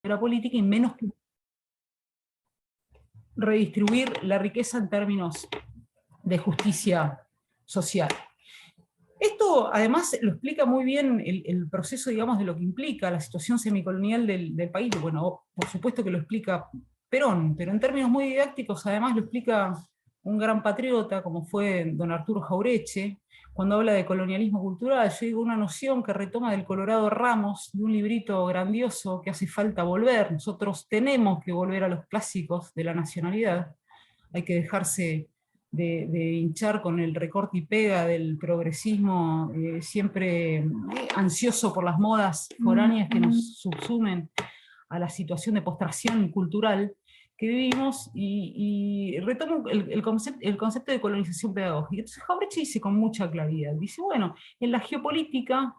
la política y menos que redistribuir la riqueza en términos de justicia social. Esto además lo explica muy bien el proceso, digamos, de lo que implica la situación semicolonial del país. Bueno, por supuesto que lo explica Perón, pero en términos muy didácticos además lo explica un gran patriota como fue don Arturo Jauretche, cuando habla de colonialismo cultural. Yo digo una noción que retoma del Colorado Ramos, de un librito grandioso que hace falta volver. Nosotros tenemos que volver a los clásicos de la nacionalidad, hay que dejarse de hinchar con el recorte y pega del progresismo, siempre ansioso por las modas foráneas que nos subsumen a la situación de postración cultural que vivimos, y retomo el concepto de colonización pedagógica. Entonces Jauretche dice con mucha claridad, dice, bueno, en la geopolítica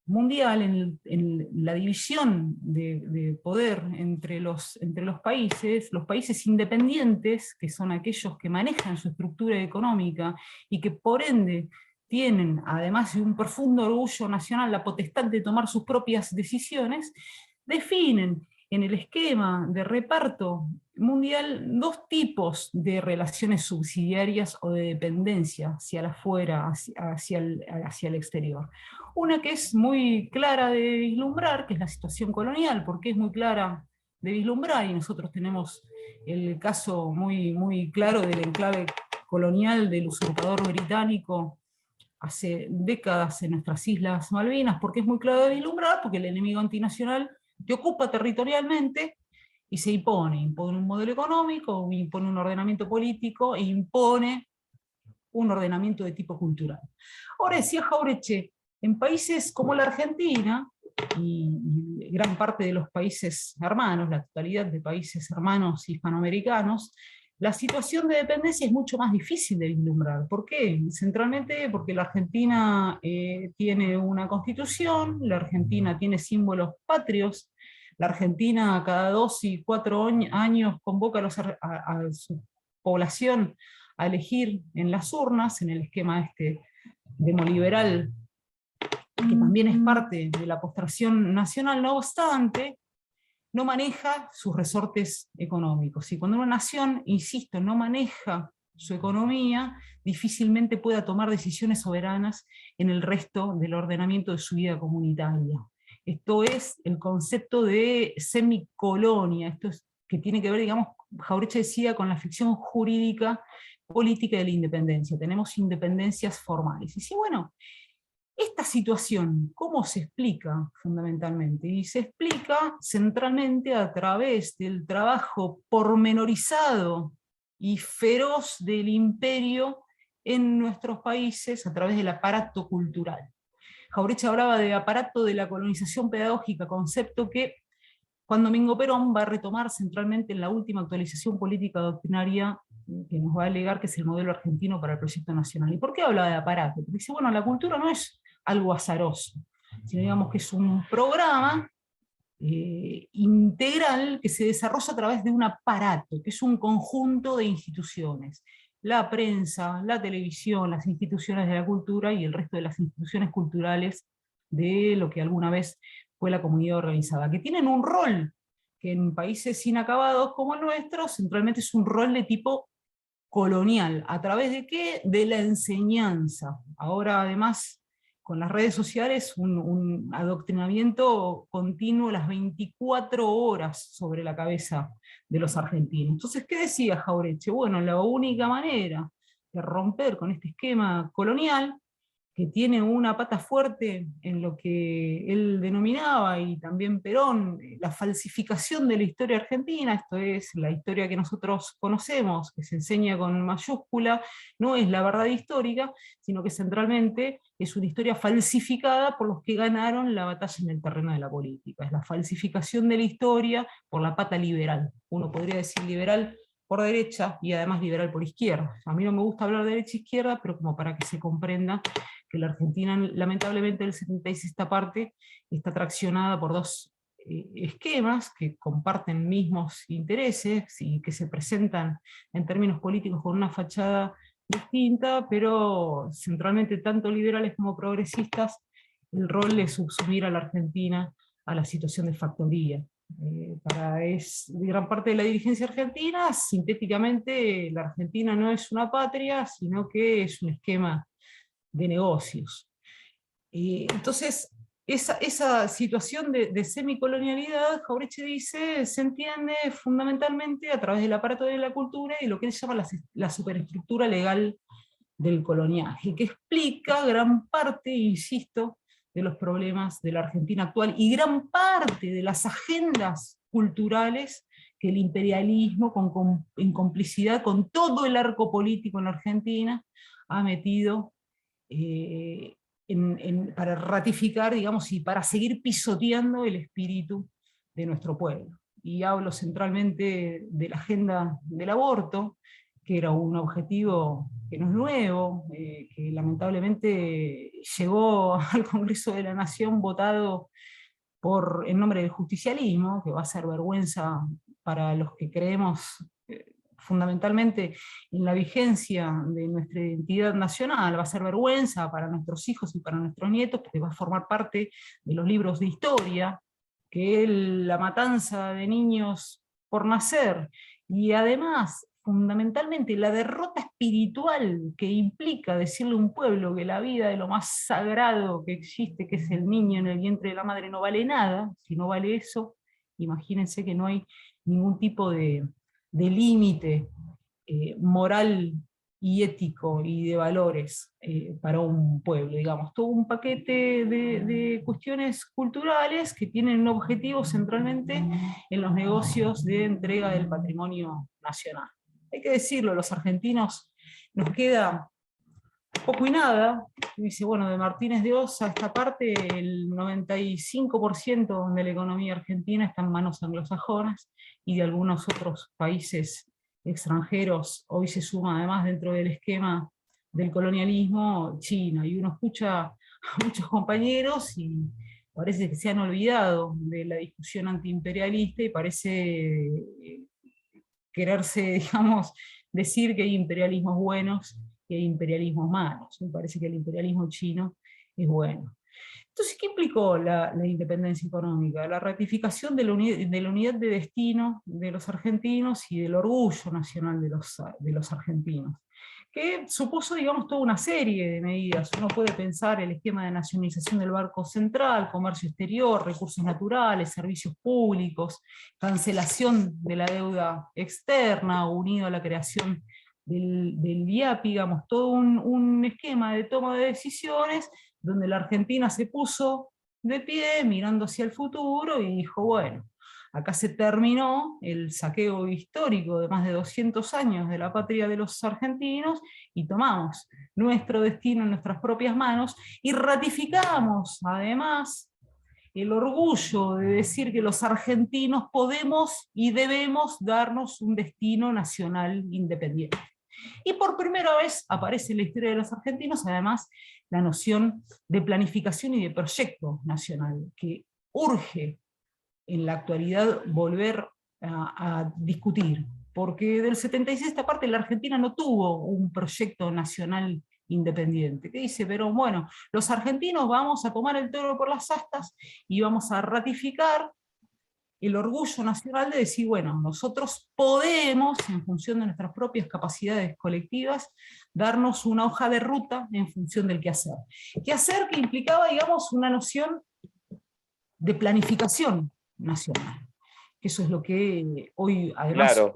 mundial, en la división de poder entre los países independientes, que son aquellos que manejan su estructura económica y que por ende tienen, además de un profundo orgullo nacional, la potestad de tomar sus propias decisiones, definen en el esquema de reparto mundial dos tipos de relaciones subsidiarias o de dependencia hacia el afuera, hacia el exterior. Una que es muy clara de vislumbrar, que es la situación colonial, porque es muy clara de vislumbrar, y nosotros tenemos el caso muy, muy claro del enclave colonial del usurpador británico hace décadas en nuestras Islas Malvinas, porque es muy claro de vislumbrar, porque el enemigo antinacional te ocupa territorialmente y se impone un modelo económico, impone un ordenamiento político e impone un ordenamiento de tipo cultural. Ahora decía Jauretche, en países como la Argentina, y gran parte de los países hermanos, la totalidad de países hermanos hispanoamericanos, la situación de dependencia es mucho más difícil de vislumbrar. ¿Por qué? Centralmente porque la Argentina tiene una constitución, la Argentina tiene símbolos patrios, la Argentina cada 2 y 4 años convoca a su población a elegir en las urnas, en el esquema este demoliberal, que también es parte de la postración nacional. No obstante, no maneja sus resortes económicos. Y cuando una nación, insisto, no maneja su economía, difícilmente pueda tomar decisiones soberanas en el resto del ordenamiento de su vida comunitaria. Esto es el concepto de semicolonia, esto es que tiene que ver, digamos, Jauretche decía, con la ficción jurídica política de la independencia. Tenemos independencias formales. Y sí, bueno, esta situación, ¿cómo se explica fundamentalmente? Y se explica centralmente a través del trabajo pormenorizado y feroz del imperio en nuestros países a través del aparato cultural. Jauretche hablaba de aparato de la colonización pedagógica, concepto que Juan Domingo Perón va a retomar centralmente en la última actualización política doctrinaria que nos va a alegar, que es el modelo argentino para el proyecto nacional. ¿Y por qué habla de aparato? Porque dice, bueno, la cultura no es algo azaroso, sino digamos que es un programa integral que se desarrolla a través de un aparato, que es un conjunto de instituciones. La prensa, la televisión, las instituciones de la cultura y el resto de las instituciones culturales de lo que alguna vez fue la comunidad organizada, que tienen un rol que en países inacabados como el nuestro, centralmente es un rol de tipo colonial. ¿A través de qué? De la enseñanza. Ahora además, con las redes sociales, un adoctrinamiento continuo las 24 horas sobre la cabeza de los argentinos. Entonces, ¿qué decía Jauretche? Bueno, la única manera de romper con este esquema colonial, que tiene una pata fuerte en lo que él denominaba, y también Perón, la falsificación de la historia argentina, esto es, la historia que nosotros conocemos, que se enseña con mayúscula, no es la verdad histórica, sino que centralmente es una historia falsificada por los que ganaron la batalla en el terreno de la política. Es la falsificación de la historia por la pata liberal. Uno podría decir liberal por derecha y además liberal por izquierda. A mí no me gusta hablar de derecha e izquierda, pero como para que se comprenda que la Argentina, lamentablemente, del 76 esta parte, está traccionada por dos esquemas que comparten mismos intereses y que se presentan en términos políticos con una fachada distinta, pero centralmente tanto liberales como progresistas, el rol es subsumir a la Argentina a la situación de factoría, De gran parte de la dirigencia argentina, sintéticamente, la Argentina no es una patria, sino que es un esquema de negocios. Entonces, esa situación de semicolonialidad, Jauretche dice, se entiende fundamentalmente a través del aparato de la cultura y lo que él llama la superestructura legal del coloniaje, que explica gran parte, insisto, de los problemas de la Argentina actual y gran parte de las agendas culturales que el imperialismo, en complicidad con todo el arco político en la Argentina, ha metido para ratificar, digamos, y para seguir pisoteando el espíritu de nuestro pueblo. Y hablo centralmente de la agenda del aborto, que era un objetivo que no es nuevo, que lamentablemente llegó al Congreso de la Nación votado en nombre del justicialismo, que va a ser vergüenza para los que creemos fundamentalmente en la vigencia de nuestra identidad nacional, va a ser vergüenza para nuestros hijos y para nuestros nietos, porque va a formar parte de los libros de historia, que es la matanza de niños por nacer, y además, fundamentalmente, la derrota espiritual que implica decirle a un pueblo que la vida de lo más sagrado que existe, que es el niño en el vientre de la madre, no vale nada. Si no vale eso, imagínense que no hay ningún tipo de límite moral y ético y de valores para un pueblo, digamos, todo un paquete de cuestiones culturales que tienen un objetivo centralmente en los negocios de entrega del patrimonio nacional. Hay que decirlo, los argentinos nos queda poco y nada. Dice, bueno, de Martínez de Oz a esta parte, el 95% de la economía argentina está en manos anglosajonas, y de algunos otros países extranjeros. Hoy se suma además dentro del esquema del colonialismo China, y uno escucha a muchos compañeros y parece que se han olvidado de la discusión antiimperialista, y parece quererse, digamos, decir que hay imperialismos buenos y hay imperialismos malos. Me parece que el imperialismo chino es bueno. Entonces, ¿qué implicó la independencia económica? La ratificación de la unidad de destino de los argentinos y del orgullo nacional de los argentinos, que supuso, digamos, toda una serie de medidas. Uno puede pensar el esquema de nacionalización del Banco Central, comercio exterior, recursos naturales, servicios públicos, cancelación de la deuda externa, unido a la creación del IAPI, digamos, todo un esquema de toma de decisiones donde la Argentina se puso de pie, mirando hacia el futuro, y dijo, bueno, acá se terminó el saqueo histórico de más de 200 años de la patria de los argentinos, y tomamos nuestro destino en nuestras propias manos, y ratificamos además el orgullo de decir que los argentinos podemos y debemos darnos un destino nacional independiente. Y por primera vez aparece en la historia de los argentinos, además, la noción de planificación y de proyecto nacional, que urge en la actualidad volver a discutir, porque del 76 a esta parte la Argentina no tuvo un proyecto nacional independiente, que dice, pero bueno, los argentinos vamos a tomar el toro por las astas y vamos a ratificar el orgullo nacional de decir, bueno, nosotros podemos, en función de nuestras propias capacidades colectivas, darnos una hoja de ruta en función del quehacer. Quehacer que implicaba, digamos, una noción de planificación nacional, que eso es lo que hoy además Claro.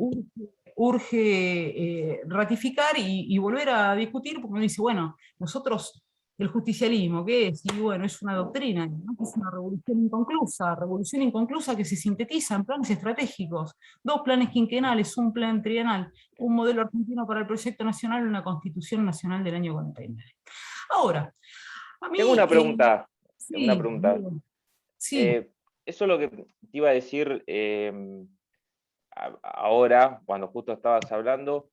urge ratificar y volver a discutir, porque uno dice, bueno, nosotros, el justicialismo, ¿qué es? Y bueno, es una doctrina, ¿no? Es una revolución inconclusa que se sintetiza en planes estratégicos, 2 planes quinquenales, un plan trienal, un modelo argentino para el proyecto nacional, una constitución nacional del año 49. Ahora, a Tengo mí, una pregunta. Tengo una sí, pregunta. sí. Eso es lo que te iba a decir ahora, cuando justo estabas hablando,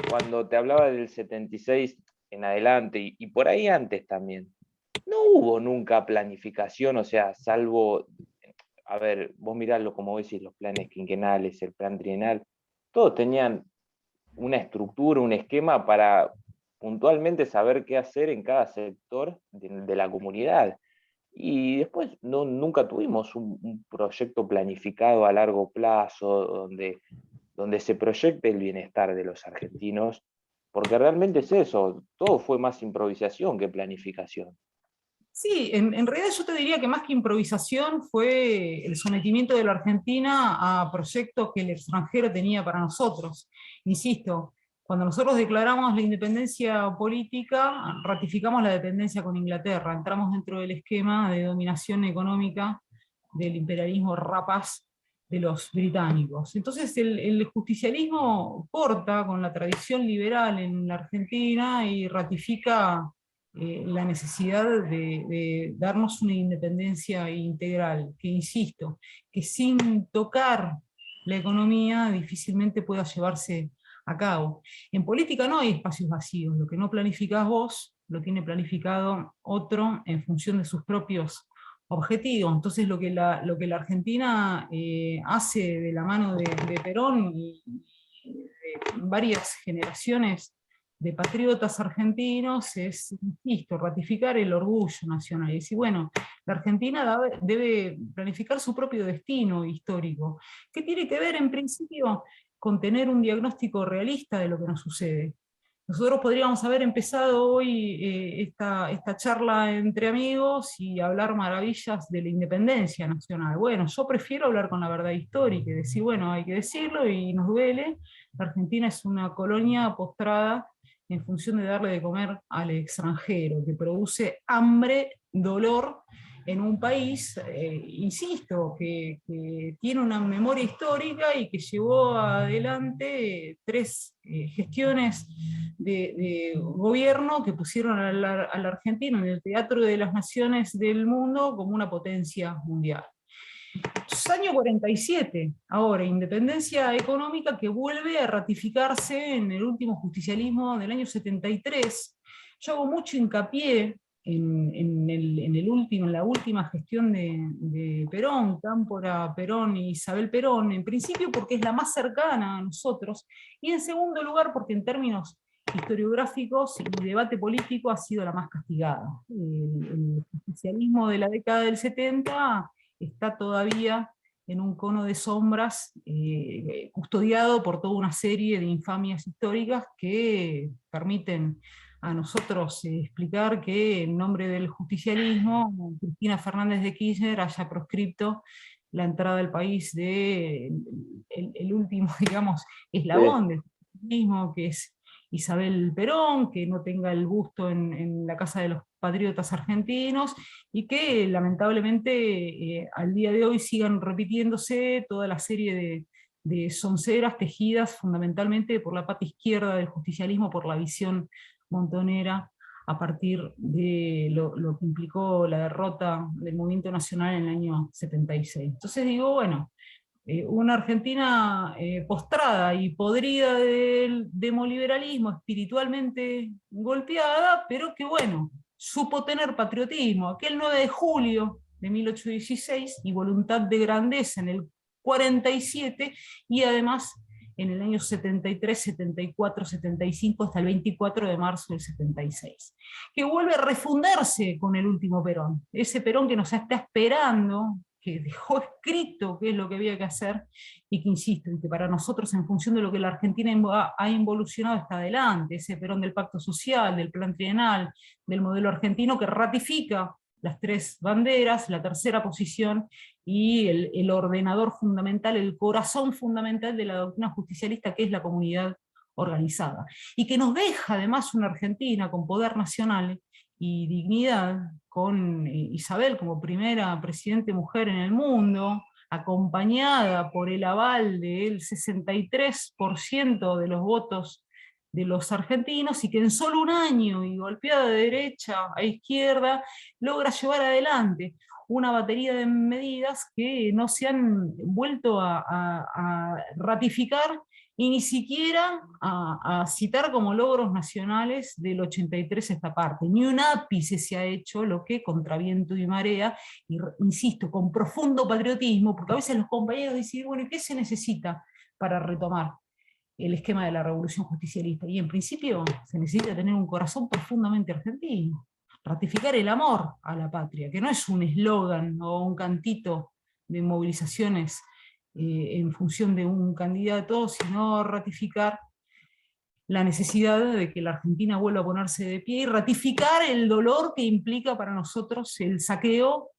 cuando te hablaba del 76 en adelante y por ahí antes también. No hubo nunca planificación, o sea, salvo, a ver, vos miralo como vos decís, los planes quinquenales, el plan trienal, todos tenían una estructura, un esquema para puntualmente saber qué hacer en cada sector de la comunidad. Y después nunca tuvimos un proyecto planificado a largo plazo donde se proyecte el bienestar de los argentinos, porque realmente es eso, todo fue más improvisación que planificación. Sí, en realidad yo te diría que más que improvisación fue el sometimiento de la Argentina a proyectos que el extranjero tenía para nosotros. Insisto, cuando nosotros declaramos la independencia política, ratificamos la dependencia con Inglaterra, entramos dentro del esquema de dominación económica del imperialismo rapaz de los británicos. Entonces el justicialismo corta con la tradición liberal en la Argentina y ratifica la necesidad de darnos una independencia integral, que insisto, que sin tocar la economía difícilmente pueda llevarse a cabo. En política no hay espacios vacíos, lo que no planificás vos lo tiene planificado otro en función de sus propios objetivos. Entonces lo que la Argentina hace de la mano de Perón y de varias generaciones de patriotas argentinos es, insisto, ratificar el orgullo nacional y decir, bueno, la Argentina debe planificar su propio destino histórico, que tiene que ver en principio con tener un diagnóstico realista de lo que nos sucede. Nosotros podríamos haber empezado hoy esta charla entre amigos y hablar maravillas de la independencia nacional. Bueno, yo prefiero hablar con la verdad histórica y decir, bueno, hay que decirlo y nos duele, la Argentina es una colonia postrada en función de darle de comer al extranjero, que produce hambre, dolor en un país, insisto, que tiene una memoria histórica y que llevó adelante tres gestiones de gobierno que pusieron al argentino en el teatro de las naciones del mundo como una potencia mundial. Año 47, ahora, independencia económica que vuelve a ratificarse en el último justicialismo del año 73. Yo hago mucho hincapié en la última gestión de Perón, Cámpora, Perón y Isabel Perón, en principio porque es la más cercana a nosotros, y en segundo lugar porque en términos historiográficos y debate político ha sido la más castigada. El justicialismo de la década del 70 está todavía en un cono de sombras, custodiado por toda una serie de infamias históricas que permiten a nosotros explicar que en nombre del justicialismo, Cristina Fernández de Kirchner haya proscripto la entrada al país de el último, digamos, Sí. eslabón del justicialismo, que es Isabel Perón, que no tenga el busto en la Casa de los Patriotas Argentinos, y que lamentablemente al día de hoy sigan repitiéndose toda la serie de sonceras tejidas fundamentalmente por la pata izquierda del justicialismo, por la visión montonera, a partir de lo que implicó la derrota del movimiento nacional en el año 76. Entonces digo, bueno, una Argentina postrada y podrida del demoliberalismo, espiritualmente golpeada, pero que bueno, supo tener patriotismo. Aquel 9 de julio de 1816 y voluntad de grandeza en el 47 y además en el año 73, 74, 75 hasta el 24 de marzo del 76, que vuelve a refundarse con el último Perón, ese Perón que nos está esperando, que dejó escrito qué es lo que había que hacer, y que insisto, y que para nosotros en función de lo que la Argentina ha involucionado está adelante, ese Perón del pacto social, del plan trienal, del modelo argentino que ratifica las tres banderas, la tercera posición y el ordenador fundamental, el corazón fundamental de la doctrina justicialista, que es la comunidad organizada. Y que nos deja además una Argentina con poder nacional y dignidad, con Isabel como primera presidente mujer en el mundo, acompañada por el aval del 63% de los votos de los argentinos, y que en solo un año y golpeada de derecha a izquierda logra llevar adelante una batería de medidas que no se han vuelto a ratificar y ni siquiera a citar como logros nacionales del 83 esta parte. Ni un ápice se ha hecho, lo que contra viento y marea, y insisto, con profundo patriotismo, porque a veces los compañeros dicen, bueno, ¿y qué se necesita para retomar el esquema de la revolución justicialista? Y en principio se necesita tener un corazón profundamente argentino. ratificar el amor a la patria, que no es un eslogan o un cantito de movilizaciones en función de un candidato, sino ratificar la necesidad de que la Argentina vuelva a ponerse de pie y ratificar el dolor que implica para nosotros el saqueo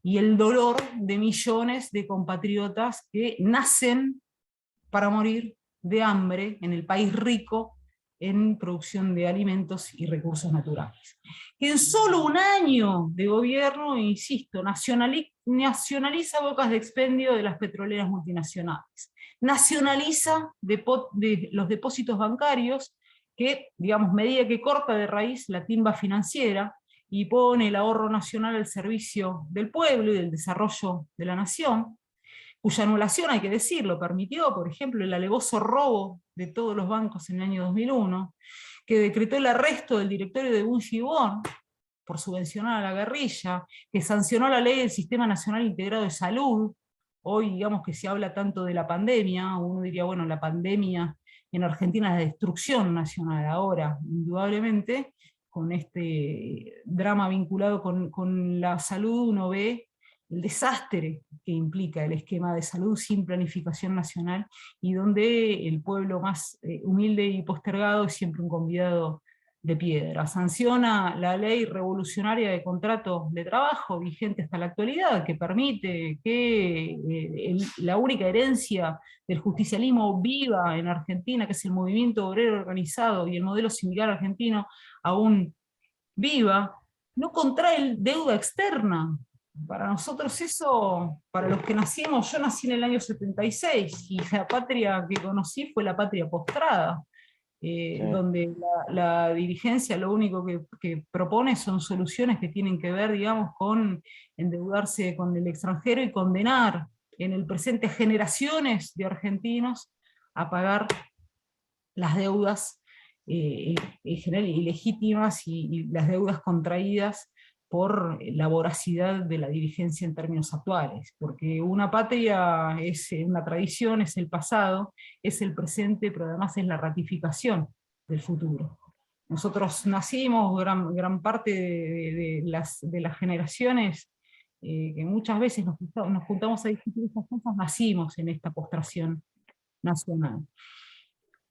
y el dolor de millones de compatriotas que nacen para morir de hambre en el país rico en producción de alimentos y recursos naturales. Que en solo un año de gobierno, insisto, nacionaliza bocas de expendio de las petroleras multinacionales, nacionaliza los depósitos bancarios, que, digamos, medida que corta de raíz la timba financiera y pone el ahorro nacional al servicio del pueblo y del desarrollo de la nación, cuya anulación, hay que decirlo, permitió, por ejemplo, el alevoso robo de todos los bancos en el año 2001, que decretó el arresto del directorio de Bunge y Bon por subvencionar a la guerrilla, que sancionó la ley del Sistema Nacional Integrado de Salud. Hoy, digamos que se habla tanto de la pandemia, uno diría, bueno, la pandemia en Argentina es la destrucción nacional. Ahora, indudablemente, con este drama vinculado con la salud, uno ve el desastre que implica el esquema de salud sin planificación nacional, y donde el pueblo más humilde y postergado es siempre un convidado de piedra. Sanciona la ley revolucionaria de contrato de trabajo, vigente hasta la actualidad, que permite que la única herencia del justicialismo viva en Argentina, que es el movimiento obrero organizado y el modelo sindical argentino, aún viva, no contrae deuda externa. Para nosotros eso, para los que nacimos, yo nací en el año 76, y la patria que conocí fue la patria postrada, donde la dirigencia lo único que propone son soluciones que tienen que ver, digamos, con endeudarse con el extranjero y condenar en el presente generaciones de argentinos a pagar las deudas en general ilegítimas y las deudas contraídas por la voracidad de la dirigencia en términos actuales, porque una patria es una tradición, es el pasado, es el presente, pero además es la ratificación del futuro. Nosotros nacimos, gran parte de las generaciones que muchas veces nos juntamos a discutir estas cosas, nacimos en esta postración nacional.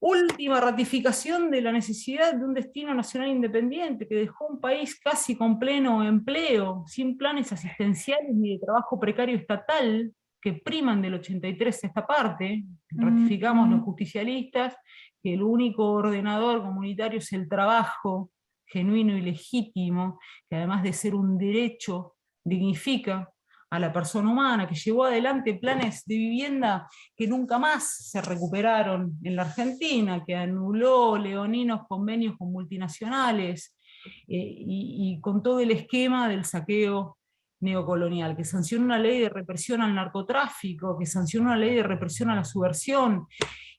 Última ratificación de la necesidad de un destino nacional independiente, que dejó un país casi con pleno empleo, sin planes asistenciales ni de trabajo precario estatal, que priman del 83 esta parte. Ratificamos los justicialistas que el único ordenador comunitario es el trabajo genuino y legítimo, que además de ser un derecho, dignifica a la persona humana, que llevó adelante planes de vivienda que nunca más se recuperaron en la Argentina, que anuló leoninos convenios con multinacionales, y con todo el esquema del saqueo neocolonial, que sancionó una ley de represión al narcotráfico, que sancionó una ley de represión a la subversión,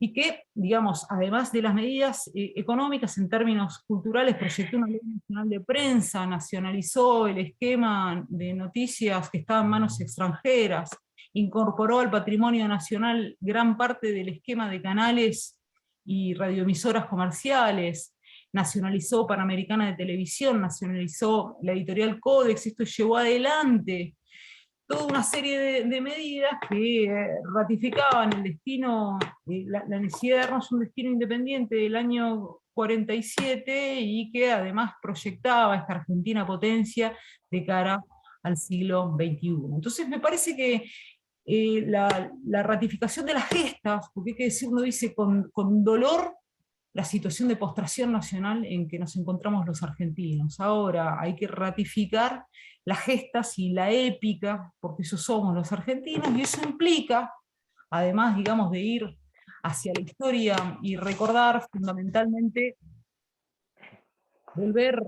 y que, digamos, además de las medidas económicas en términos culturales, proyectó una ley nacional de prensa, nacionalizó el esquema de noticias que estaba en manos extranjeras, incorporó al patrimonio nacional gran parte del esquema de canales y radioemisoras comerciales, nacionalizó Panamericana de Televisión, nacionalizó la editorial Codex. Esto llevó adelante toda una serie de medidas que ratificaban el destino, la necesidad de darnos un destino independiente del año 47, y que además proyectaba esta Argentina potencia de cara al siglo XXI. Entonces me parece que la ratificación de las gestas, porque hay que decir, uno dice con dolor, la situación de postración nacional en que nos encontramos los argentinos. Ahora hay que ratificar las gestas y la épica, porque eso somos los argentinos, y eso implica, además, digamos, de ir hacia la historia y recordar fundamentalmente, volver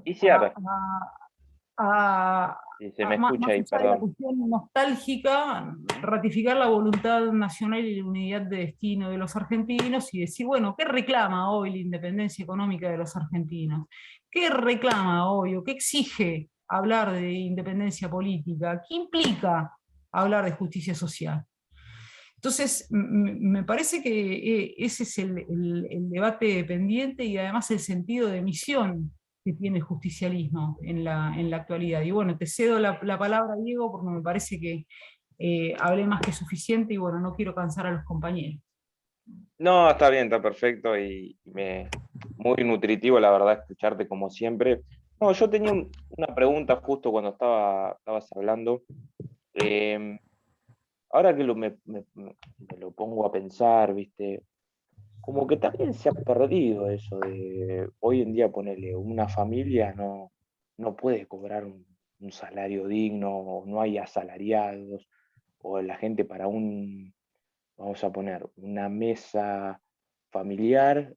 más allá de la cuestión nostálgica, ratificar la voluntad nacional y la unidad de destino de los argentinos, y decir, bueno, ¿qué reclama hoy la independencia económica de los argentinos? ¿Qué reclama hoy o qué exige hablar de independencia política? ¿Qué implica hablar de justicia social? Entonces, me parece que ese es el debate pendiente, y además el sentido de misión que tiene el justicialismo en la actualidad. Y bueno, te cedo la palabra, Diego, porque me parece que hablé más que suficiente y bueno, no quiero cansar a los compañeros. No, está bien, está perfecto muy nutritivo, la verdad, escucharte como siempre. No, yo tenía una pregunta justo cuando estabas hablando. Eh, Ahora que me lo pongo a pensar, ¿viste? Como que también se ha perdido eso de hoy en día ponerle una familia no puede cobrar un salario digno, o no hay asalariados, o la gente para vamos a poner una mesa familiar,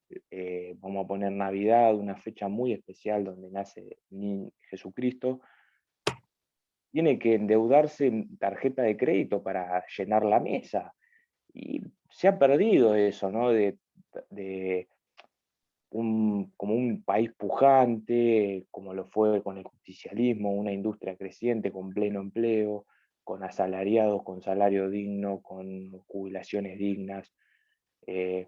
vamos a poner Navidad, una fecha muy especial donde nace Jesucristo, tiene que endeudarse en tarjeta de crédito para llenar la mesa. Y se ha perdido eso, ¿no? De como un país pujante, como lo fue con el justicialismo, una industria creciente con pleno empleo, con asalariados, con salario digno, con jubilaciones dignas. eh,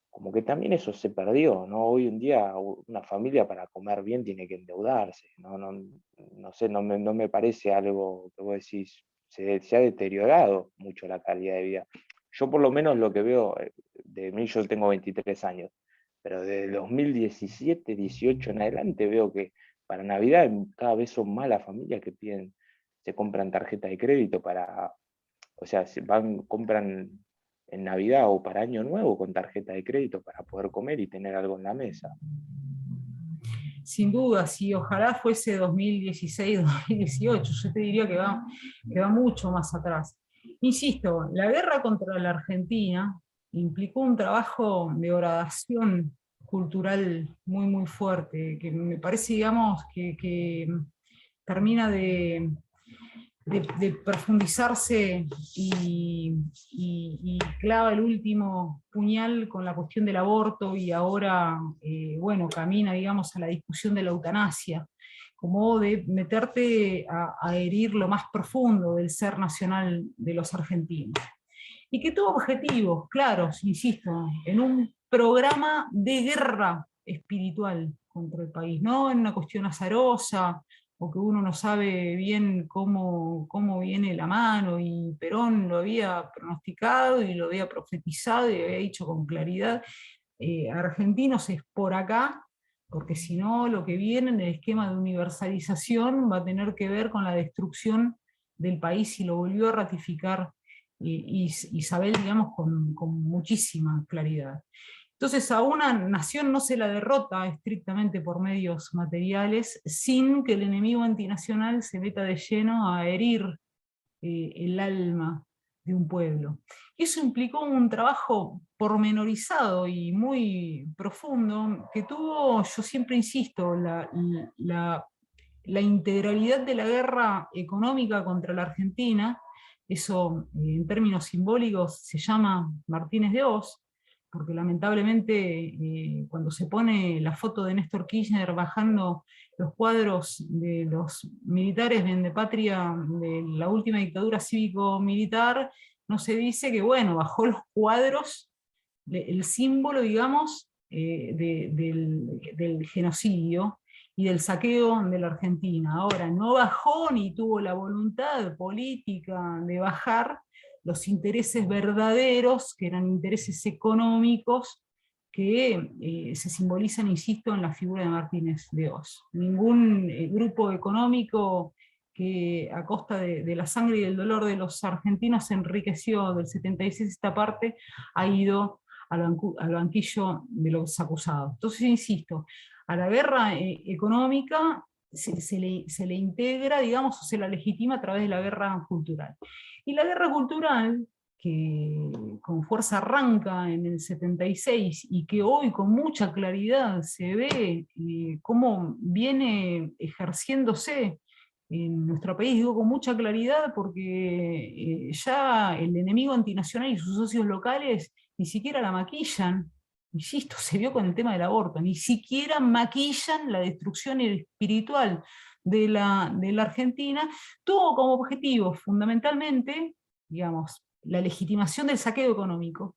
Como que también eso se perdió, ¿no? Hoy en día una familia para comer bien tiene que endeudarse, ¿no? No sé, no me parece algo que vos decís, se ha deteriorado mucho la calidad de vida. Yo por lo menos lo que veo, de mí yo tengo 23 años, pero de 2017, 18 en adelante veo que para Navidad cada vez son más las familias que se compran tarjeta de crédito o sea, compran en Navidad o para Año Nuevo con tarjeta de crédito para poder comer y tener algo en la mesa. Sin duda, si ojalá fuese 2016, 2018, yo te diría que va mucho más atrás. Insisto, la guerra contra la Argentina implicó un trabajo de horadación cultural muy, muy fuerte, que me parece, digamos, que termina de profundizarse y clava el último puñal con la cuestión del aborto y ahora, bueno, camina, digamos, a la discusión de la eutanasia, como de meterte a herir lo más profundo del ser nacional de los argentinos. Y que tuvo objetivos claros, insisto, en un programa de guerra espiritual contra el país, no en una cuestión azarosa, o que uno no sabe bien cómo viene la mano, y Perón lo había pronosticado y lo había profetizado y había dicho con claridad, argentinos es por acá, porque si no lo que viene en el esquema de universalización va a tener que ver con la destrucción del país, y lo volvió a ratificar Isabel, digamos, con muchísima claridad. Entonces a una nación no se la derrota estrictamente por medios materiales sin que el enemigo antinacional se meta de lleno a herir el alma de un pueblo. Eso implicó un trabajo pormenorizado y muy profundo que tuvo, yo siempre insisto, la integralidad de la guerra económica contra la Argentina. Eso en términos simbólicos se llama Martínez de Hoz, porque lamentablemente cuando se pone la foto de Néstor Kirchner bajando los cuadros de los militares de patria de la última dictadura cívico-militar, no se dice que, bueno, bajó los cuadros, el símbolo, digamos, del genocidio y del saqueo de la Argentina. Ahora, no bajó ni tuvo la voluntad política de bajar los intereses verdaderos, que eran intereses económicos, que se simbolizan, insisto, en la figura de Martínez de Hoz. Ningún grupo económico que a costa de la sangre y del dolor de los argentinos se enriqueció del 76 esta parte, ha ido al banquillo de los acusados. Entonces, insisto, a la guerra económica se le integra, digamos, o se la legitima a través de la guerra cultural. Y la guerra cultural, que con fuerza arranca en el 76 y que hoy con mucha claridad se ve cómo viene ejerciéndose en nuestro país, digo con mucha claridad porque ya el enemigo antinacional y sus socios locales ni siquiera la maquillan. Insisto, se vio con el tema del aborto, ni siquiera maquillan la destrucción espiritual de la Argentina. Tuvo como objetivo fundamentalmente, digamos, la legitimación del saqueo económico,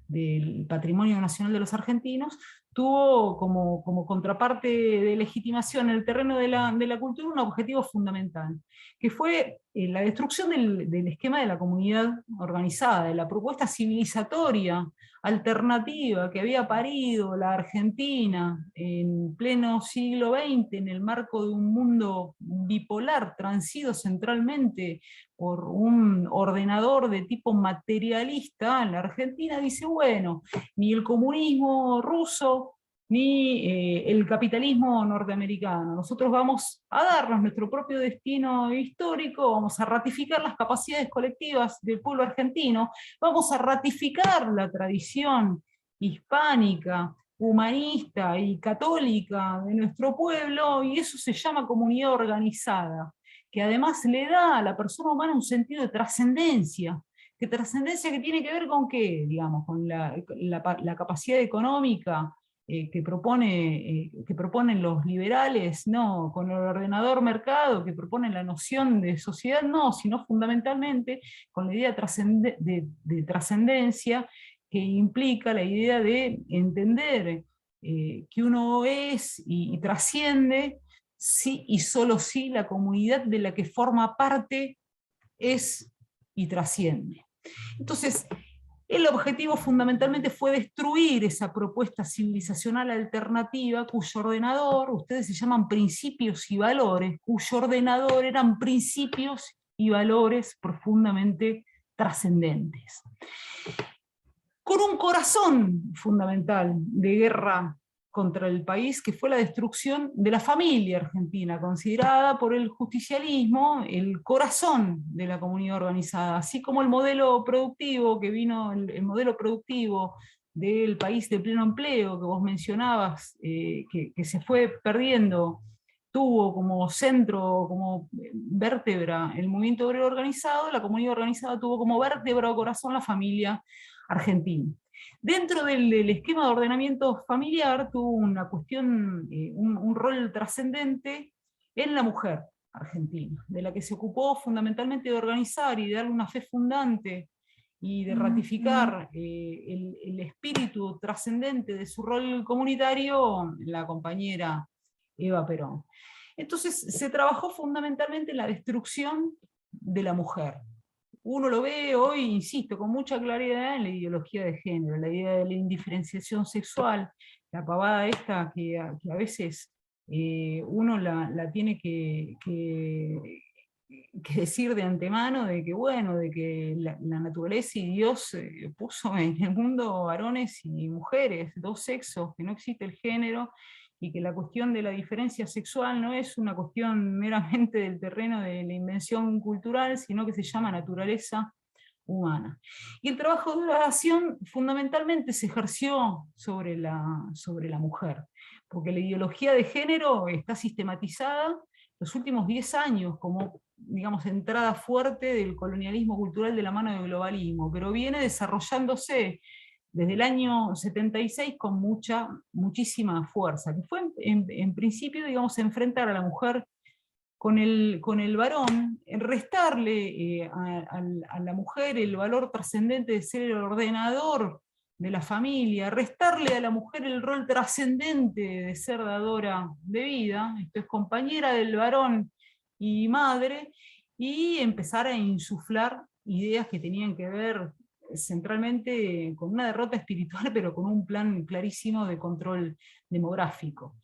del patrimonio nacional de los argentinos, tuvo como contraparte de legitimación en el terreno de la cultura un objetivo fundamental, que fue la destrucción del esquema de la comunidad organizada, de la propuesta civilizatoria alternativa que había parido la Argentina en pleno siglo XX, en el marco de un mundo bipolar, transido centralmente por un ordenador de tipo materialista. La Argentina dice, bueno, ni el comunismo ruso, ni el capitalismo norteamericano. Nosotros vamos a darnos nuestro propio destino histórico, vamos a ratificar las capacidades colectivas del pueblo argentino, vamos a ratificar la tradición hispánica, humanista y católica de nuestro pueblo, y eso se llama comunidad organizada, que además le da a la persona humana un sentido de trascendencia. ¿Qué trascendencia que tiene que ver con qué? Digamos, con la capacidad económica que proponen los liberales, no, con el ordenador mercado que proponen la noción de sociedad, no, sino fundamentalmente con la idea de trascendencia, que implica la idea de entender que uno es y trasciende sí y solo si la comunidad de la que forma parte es y trasciende. Entonces, el objetivo fundamentalmente fue destruir esa propuesta civilizacional alternativa cuyo ordenador, ustedes se llaman principios y valores, cuyo ordenador eran principios y valores profundamente trascendentes. Con un corazón fundamental de guerra contra el país, que fue la destrucción de la familia argentina, considerada por el justicialismo el corazón de la comunidad organizada, así como el modelo productivo que vino, el modelo productivo del país de pleno empleo que vos mencionabas, que se fue perdiendo, tuvo como centro, como vértebra el movimiento obrero organizado, la comunidad organizada tuvo como vértebra o corazón la familia argentina. Dentro del esquema de ordenamiento familiar tuvo una cuestión, un rol trascendente en la mujer argentina, de la que se ocupó fundamentalmente de organizar y de darle una fe fundante y de ratificar el espíritu trascendente de su rol comunitario, la compañera Eva Perón. Entonces se trabajó fundamentalmente en la destrucción de la mujer. Uno lo ve hoy, insisto, con mucha claridad en la ideología de género, la idea de la indiferenciación sexual, la pavada esta que a veces uno la tiene que decir de antemano, de que bueno, de que la naturaleza y Dios puso en el mundo varones y mujeres, dos sexos, que no existe el género, y que la cuestión de la diferencia sexual no es una cuestión meramente del terreno de la invención cultural, sino que se llama naturaleza humana. Y el trabajo de oración fundamentalmente se ejerció sobre la mujer, porque la ideología de género está sistematizada los últimos 10 años como, digamos, entrada fuerte del colonialismo cultural de la mano del globalismo, pero viene desarrollándose desde el año 76 con muchísima fuerza, que fue en principio, digamos, enfrentar a la mujer con el varón, en restarle a la mujer el valor trascendente de ser el ordenador de la familia, restarle a la mujer el rol trascendente de ser dadora de vida, esto es compañera del varón y madre, y empezar a insuflar ideas que tenían que ver centralmente con una derrota espiritual, pero con un plan clarísimo de control demográfico.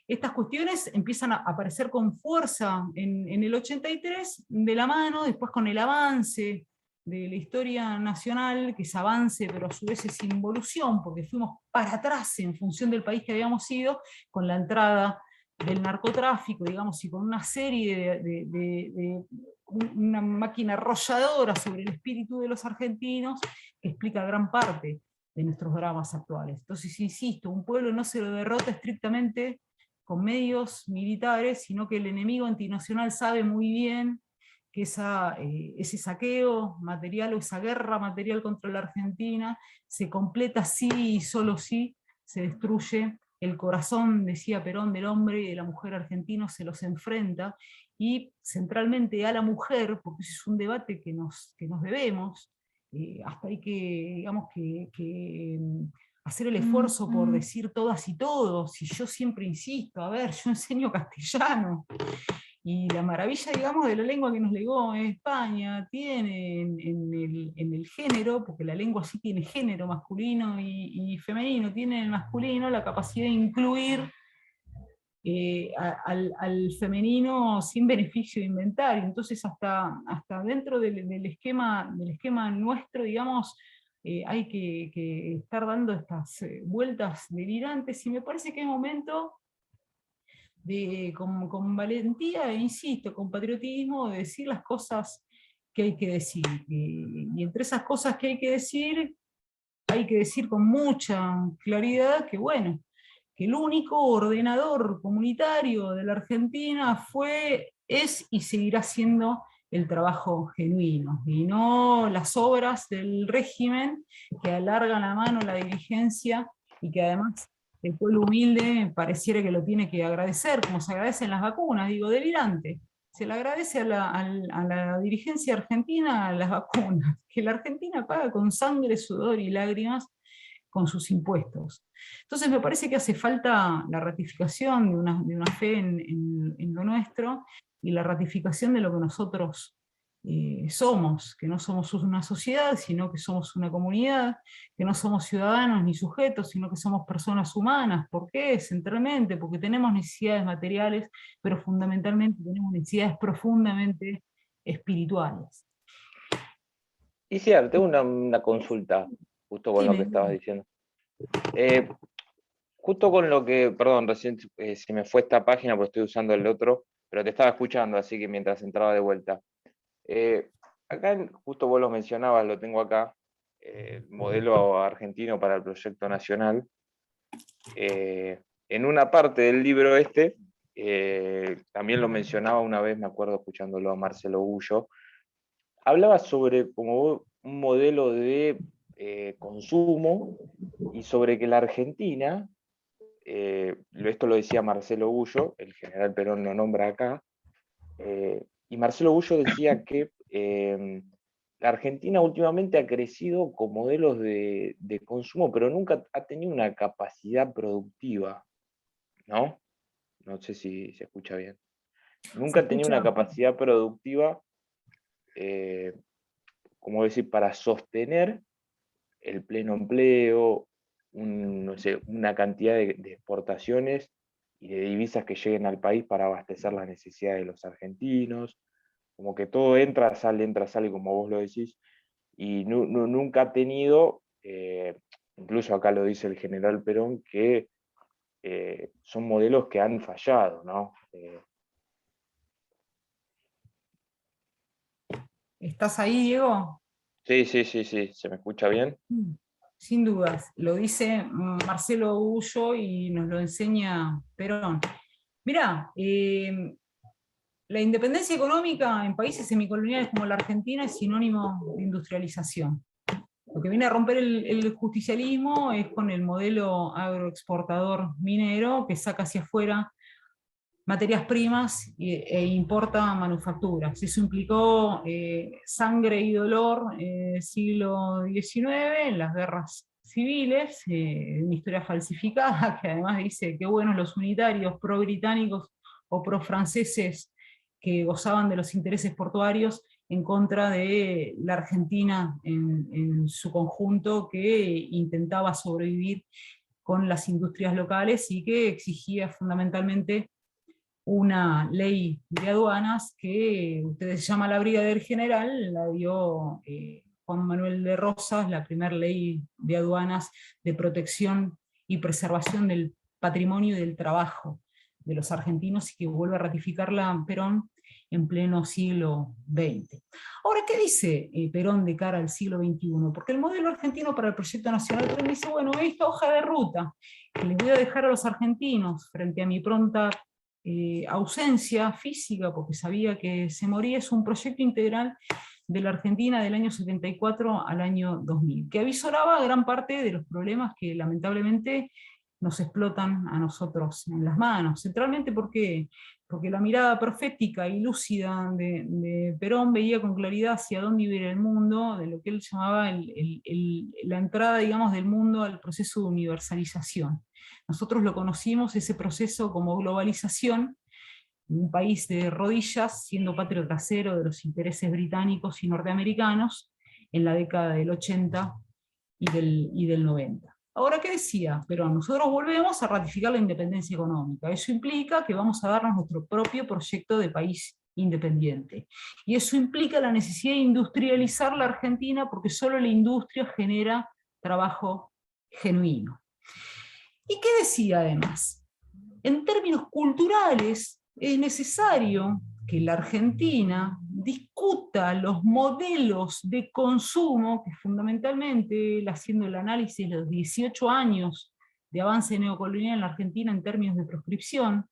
Estas cuestiones empiezan a aparecer con fuerza en el 83, de la mano, después con el avance de la historia nacional, que es avance, pero a su vez es involución, porque fuimos para atrás en función del país que habíamos sido, con la entrada del narcotráfico, digamos, y con una serie de una máquina arrolladora sobre el espíritu de los argentinos, que explica gran parte de nuestros dramas actuales. Entonces, insisto, un pueblo no se lo derrota estrictamente con medios militares, sino que el enemigo antinacional sabe muy bien que ese saqueo material o esa guerra material contra la Argentina se completa sí y solo sí se destruye el corazón, decía Perón, del hombre y de la mujer argentino, se los enfrenta, y centralmente a la mujer, porque ese es un debate que nos debemos, hasta hay que, digamos, que hacer el esfuerzo por decir todas y todos, y yo siempre insisto, a ver, yo enseño castellano, y la maravilla, digamos, de la lengua que nos legó España tiene en el género, porque la lengua sí tiene género masculino y femenino, tiene en el masculino la capacidad de incluir al femenino sin beneficio de inventario. Entonces hasta dentro del esquema nuestro, digamos, hay que estar dando estas vueltas delirantes, y me parece que es momento con valentía, e insisto, con patriotismo, de decir las cosas que hay que decir. Y entre esas cosas que hay que decir con mucha claridad que, bueno, que el único ordenador comunitario de la Argentina es y seguirá siendo el trabajo genuino, y no las obras del régimen que alargan la mano a la dirigencia, y que además el pueblo humilde pareciera que lo tiene que agradecer, como se agradecen las vacunas, digo, delirante. Se le agradece a la dirigencia argentina las vacunas, que la Argentina paga con sangre, sudor y lágrimas con sus impuestos. Entonces me parece que hace falta la ratificación de una fe en lo nuestro, y la ratificación de lo que nosotros somos, que no somos una sociedad, sino que somos una comunidad, que no somos ciudadanos ni sujetos, sino que somos personas humanas. ¿Por qué? Centralmente, porque tenemos necesidades materiales, pero fundamentalmente tenemos necesidades profundamente espirituales. Y sí, tengo una consulta, justo con lo que estabas diciendo. Justo con lo que, perdón, recién se me fue esta página porque estoy usando el otro, pero te estaba escuchando, así que mientras entraba de vuelta. Acá, justo vos lo mencionabas, lo tengo acá, el modelo argentino para el proyecto nacional. En una parte del libro también lo mencionaba una vez, me acuerdo escuchándolo a Marcelo Gullo, hablaba sobre como un modelo de consumo, y sobre que la Argentina, esto lo decía Marcelo Gullo, el general Perón lo nombra acá, y Marcelo Gullo decía que la Argentina últimamente ha crecido con modelos de consumo, pero nunca ha tenido una capacidad productiva, ¿no? No sé si se escucha bien. Nunca ha tenido una capacidad productiva, como decir, para sostener el pleno empleo, no sé, una cantidad de exportaciones y de divisas que lleguen al país para abastecer las necesidades de los argentinos. Como que todo entra, sale, como vos lo decís, y nunca ha tenido, incluso acá lo dice el general Perón, que son modelos que han fallado, ¿no? ¿Estás ahí, Diego? Sí, ¿se me escucha bien? Sin dudas, lo dice Marcelo Gullo y nos lo enseña Perón. Mirá, la independencia económica en países semicoloniales como la Argentina es sinónimo de industrialización. Lo que viene a romper el justicialismo es con el modelo agroexportador minero, que saca hacia afuera materias primas e importa manufacturas. Eso implicó sangre y dolor en el siglo XIX, en las guerras civiles, una historia falsificada que además dice que buenos los unitarios pro-británicos o pro-franceses que gozaban de los intereses portuarios en contra de la Argentina en su conjunto, que intentaba sobrevivir con las industrias locales y que exigía fundamentalmente una ley de aduanas que ustedes llaman la Brigadier General, la dio Juan Manuel de Rosas, la primera ley de aduanas de protección y preservación del patrimonio y del trabajo de los argentinos, y que vuelve a ratificarla Perón en pleno siglo XX. Ahora, ¿qué dice Perón de cara al siglo XXI? Porque el modelo argentino para el proyecto nacional, Perón dice, bueno, esta hoja de ruta que les voy a dejar a los argentinos frente a mi pronta ausencia física, porque sabía que se moría, es un proyecto integral de la Argentina del año 74 al año 2000, que avisoraba gran parte de los problemas que lamentablemente nos explotan a nosotros en las manos. Centralmente porque la mirada profética y lúcida de Perón veía con claridad hacia dónde iba a ir el mundo, de lo que él llamaba la entrada, digamos, del mundo al proceso de universalización. Nosotros lo conocimos, ese proceso, como globalización, un país de rodillas, siendo patrio trasero de los intereses británicos y norteamericanos, en la década del 80 y del 90. Ahora, ¿qué decía? Pero nosotros volvemos a ratificar la independencia económica. Eso implica que vamos a darnos nuestro propio proyecto de país independiente. Y eso implica la necesidad de industrializar la Argentina, porque solo la industria genera trabajo genuino. ¿Y qué decía además? En términos culturales, es necesario que la Argentina discuta los modelos de consumo, que fundamentalmente, él haciendo el análisis de los 18 años de avance neocolonial en la Argentina en términos de proscripción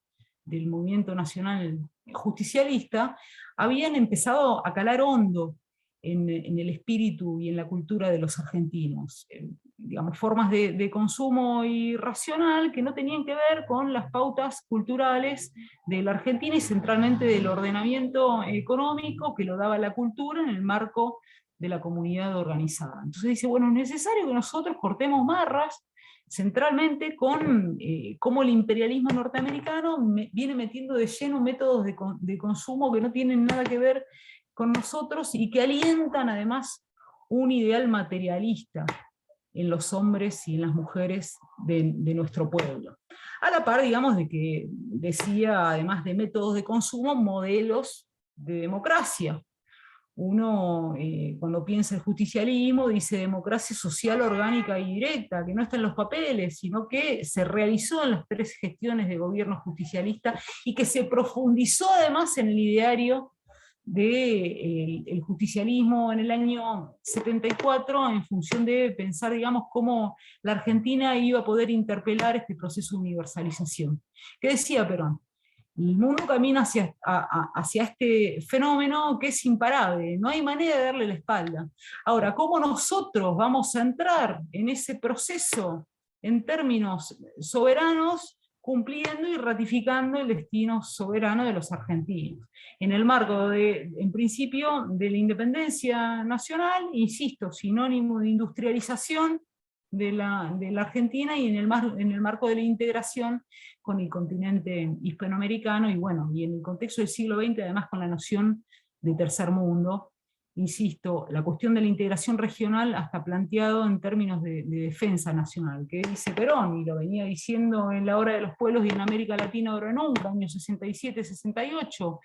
del movimiento nacional justicialista, habían empezado a calar hondo en el espíritu y en la cultura de los argentinos. Digamos, formas de consumo irracional que no tenían que ver con las pautas culturales de la Argentina y centralmente del ordenamiento económico que lo daba la cultura en el marco de la comunidad organizada. Entonces dice, bueno, es necesario que nosotros cortemos marras, centralmente con cómo el imperialismo norteamericano viene metiendo de lleno métodos de consumo que no tienen nada que ver con nosotros y que alientan además un ideal materialista en los hombres y en las mujeres de nuestro pueblo. A la par, digamos, de que decía, además de métodos de consumo, modelos de democracia. Uno, cuando piensa el justicialismo, dice democracia social, orgánica y directa, que no está en los papeles, sino que se realizó en las 3 gestiones de gobierno justicialista y que se profundizó además en el ideario del justicialismo en el año 74, en función de pensar, digamos, cómo la Argentina iba a poder interpelar este proceso de universalización. ¿Qué decía Perón? El mundo camina hacia este fenómeno que es imparable, no hay manera de darle la espalda. Ahora, ¿cómo nosotros vamos a entrar en ese proceso en términos soberanos, cumpliendo y ratificando el destino soberano de los argentinos? En el marco, en principio, de la independencia nacional, insisto, sinónimo de industrialización de la Argentina, y en el marco de la integración con el continente hispanoamericano, y bueno, y en el contexto del siglo XX, además con la noción de tercer mundo, insisto, la cuestión de la integración regional hasta planteado en términos de defensa nacional, que dice Perón, y lo venía diciendo en La Hora de los Pueblos y en América Latina ahora nunca, años 67, 68,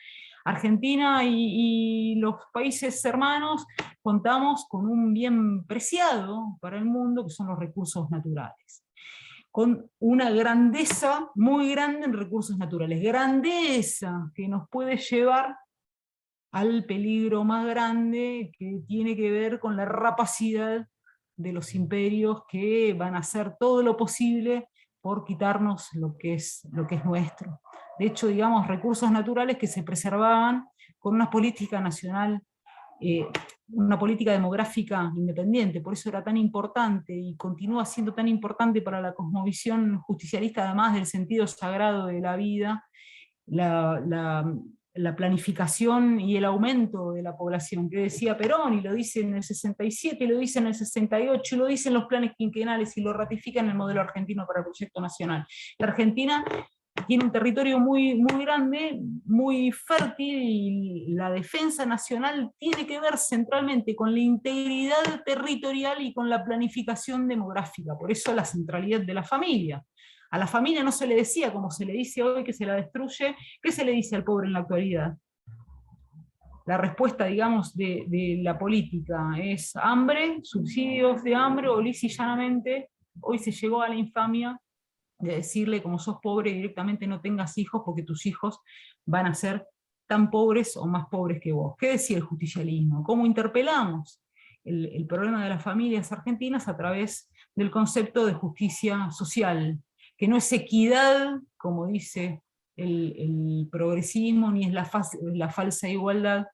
Argentina y los países hermanos contamos con un bien preciado para el mundo, que son los recursos naturales, con una grandeza muy grande en recursos naturales, grandeza que nos puede llevar al peligro más grande, que tiene que ver con la rapacidad de los imperios que van a hacer todo lo posible por quitarnos lo que es nuestro. De hecho, digamos, recursos naturales que se preservaban con una política nacional, una política demográfica independiente. Por eso era tan importante y continúa siendo tan importante para la cosmovisión justicialista, además del sentido sagrado de la vida, la planificación y el aumento de la población, que decía Perón, y lo dice en el 67, y lo dice en el 68, y lo dicen los planes quinquenales, y lo ratifica en el modelo argentino para el proyecto nacional. La Argentina tiene un territorio muy, muy grande, muy fértil, y la defensa nacional tiene que ver centralmente con la integridad territorial y con la planificación demográfica. Por eso la centralidad de la familia. A la familia no se le decía, como se le dice hoy, que se la destruye. ¿Qué se le dice al pobre en la actualidad? La respuesta, digamos, de la política es hambre, subsidios de hambre, o lisa y llanamente, hoy se llegó a la infamia de decirle, como sos pobre, directamente no tengas hijos, porque tus hijos van a ser tan pobres o más pobres que vos. ¿Qué decía el justicialismo? ¿Cómo interpelamos el problema de las familias argentinas? A través del concepto de justicia social, que no es equidad, como dice el progresismo, ni es la falsa igualdad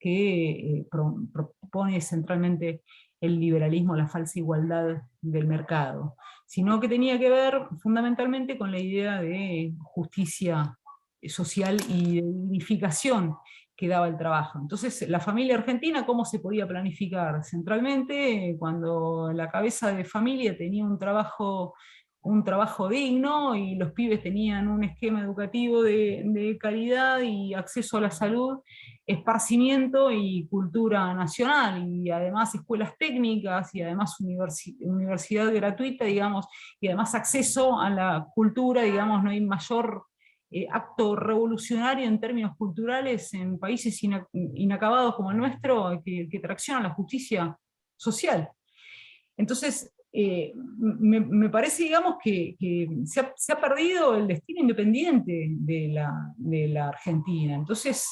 que propone centralmente el liberalismo, la falsa igualdad del mercado, sino que tenía que ver fundamentalmente con la idea de justicia social y de dignificación que daba el trabajo. Entonces, la familia argentina, ¿cómo se podía planificar? Centralmente, cuando la cabeza de familia tenía un trabajo digno y los pibes tenían un esquema educativo de calidad y acceso a la salud, esparcimiento y cultura nacional, y además escuelas técnicas, y además universidad gratuita, digamos, y además acceso a la cultura, digamos, no hay mayor acto revolucionario en términos culturales en países inacabados como el nuestro, que tracciona la justicia social. Entonces, me parece, digamos, que se ha perdido el destino independiente de la Argentina. Entonces,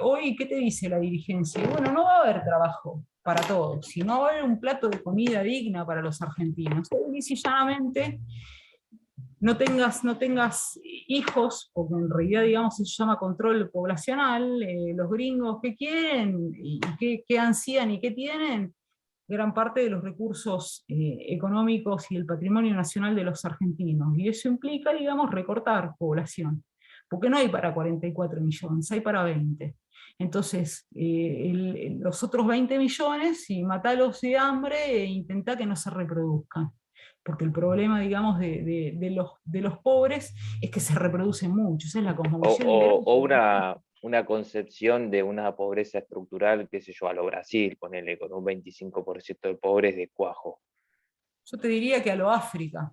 hoy, ¿qué te dice la dirigencia? Bueno, no va a haber trabajo para todos, si no va a haber un plato de comida digna para los argentinos. Lisa y llanamente, no tengas hijos, porque en realidad, digamos, se llama control poblacional, los gringos qué quieren, y qué ansían y qué tienen, gran parte de los recursos económicos y el patrimonio nacional de los argentinos. Y eso implica, digamos, recortar población, porque no hay para 44 millones, hay para 20. Entonces, los otros 20 millones, y matalos de hambre e intentá que no se reproduzcan. Porque el problema, digamos, de los pobres es que se reproducen mucho. Esa es la cosmovisión liberal. O una concepción de una pobreza estructural, qué sé yo, a lo Brasil, ponele, con un 25% de pobres de cuajo. Yo te diría que a lo África,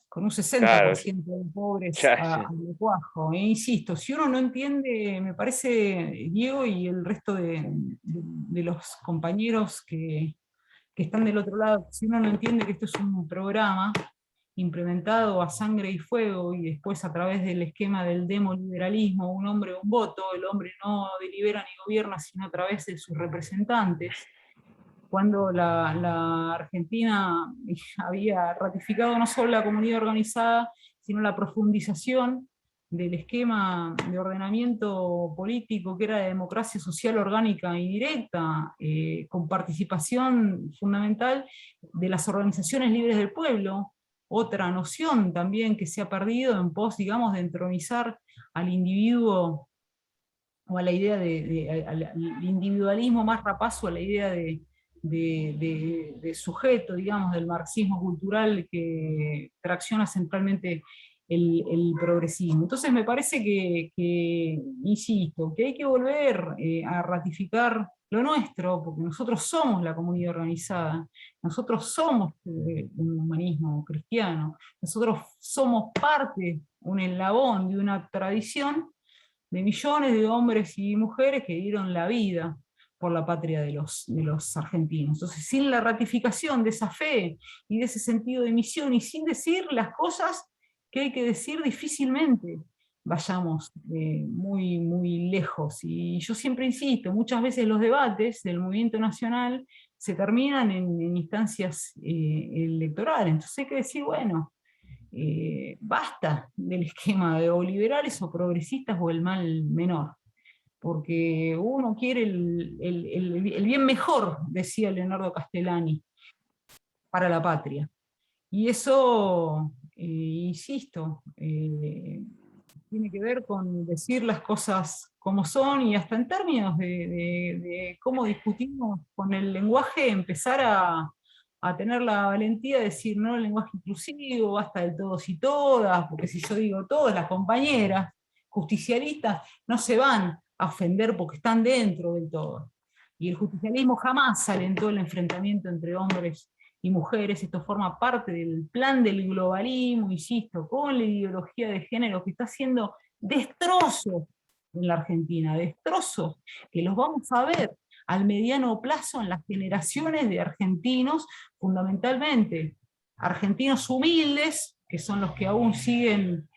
con un Claro, 60% de pobres ya, a lo cuajo. E insisto, si uno no entiende, me parece, Diego y el resto de los compañeros que están del otro lado, si uno no entiende que esto es un programa implementado a sangre y fuego, y después a través del esquema del demoliberalismo, un hombre, un voto, el hombre no delibera ni gobierna, sino a través de sus representantes, cuando la Argentina había ratificado no solo la comunidad organizada, sino la profundización del esquema de ordenamiento político que era de democracia social orgánica y directa, con participación fundamental de las organizaciones libres del pueblo, otra noción también que se ha perdido en pos, digamos, de entronizar al individuo, o a la idea al individualismo más rapaz, o a la idea de sujeto, digamos, del marxismo cultural que tracciona centralmente el progresismo. Entonces me parece insisto, que hay que volver a ratificar lo nuestro, porque nosotros somos la comunidad organizada, nosotros somos un humanismo cristiano, nosotros somos parte, un eslabón de una tradición de millones de hombres y mujeres que dieron la vida por la patria de los argentinos. Entonces, sin la ratificación de esa fe y de ese sentido de misión, y sin decir las cosas que hay que decir, difícilmente vayamos muy, muy lejos. Y yo siempre insisto, muchas veces los debates del movimiento nacional se terminan en instancias electorales. Entonces hay que decir, bueno, basta del esquema de o liberales o progresistas o el mal menor, porque uno quiere el bien mejor, decía Leonardo Castellani, para la patria. Y eso, insisto, tiene que ver con decir las cosas como son, y hasta en términos de cómo discutimos con el lenguaje, empezar a tener la valentía de decir no el lenguaje inclusivo, basta del todos y todas, porque si yo digo todas, las compañeras justicialistas no se van a ofender porque están dentro del todo. Y el justicialismo jamás alentó el enfrentamiento entre hombres y mujeres. Esto forma parte del plan del globalismo, insisto, con la ideología de género que está haciendo destrozos en la Argentina, destrozos que los vamos a ver al mediano plazo en las generaciones de argentinos, fundamentalmente argentinos humildes, que son los que aún siguen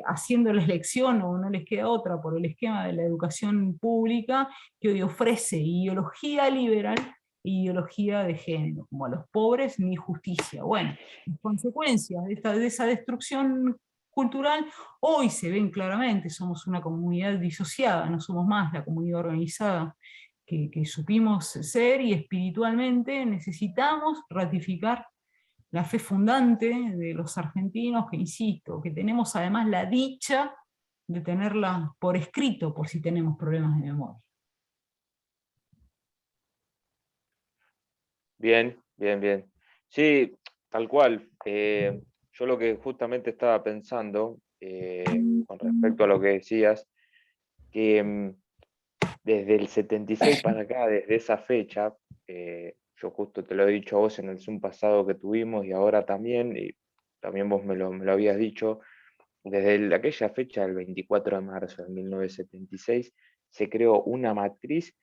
haciendo la elección, o no les queda otra, por el esquema de la educación pública, que hoy ofrece ideología liberal e ideología de género, como a los pobres ni justicia. Bueno, las consecuencias de esa destrucción cultural hoy se ven claramente. Somos una comunidad disociada, no somos más la comunidad organizada que supimos ser, y espiritualmente necesitamos ratificar la fe fundante de los argentinos, que insisto, que tenemos además la dicha de tenerla por escrito, por si tenemos problemas de memoria. Bien, bien, bien. Sí, tal cual. Yo lo que justamente estaba pensando, con respecto a lo que decías, que desde el 76 para acá, desde esa fecha, yo justo te lo he dicho a vos en el Zoom pasado que tuvimos y ahora también, y también vos me lo habías dicho, desde aquella fecha, el 24 de marzo de 1976, se creó una matriz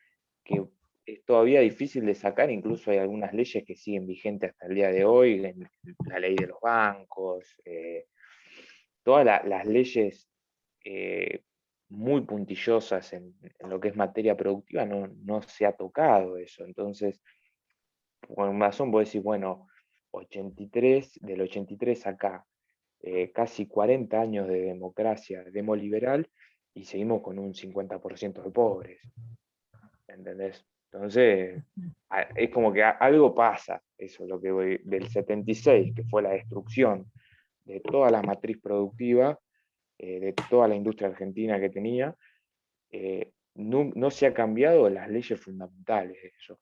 que es todavía difícil de sacar, incluso hay algunas leyes que siguen vigentes hasta el día de hoy, la ley de los bancos, todas las leyes eh, muy puntillosas en lo que es materia productiva, no se ha tocado eso. Entonces, con razón vos decís, bueno, 83, del 83 acá, casi 40 años de democracia demoliberal y seguimos con un 50% de pobres, ¿entendés? Entonces, es como que algo pasa, eso es lo que voy, del 76, que fue la destrucción de toda la matriz productiva, de toda la industria argentina que tenía, no se ha cambiado las leyes fundamentales de eso.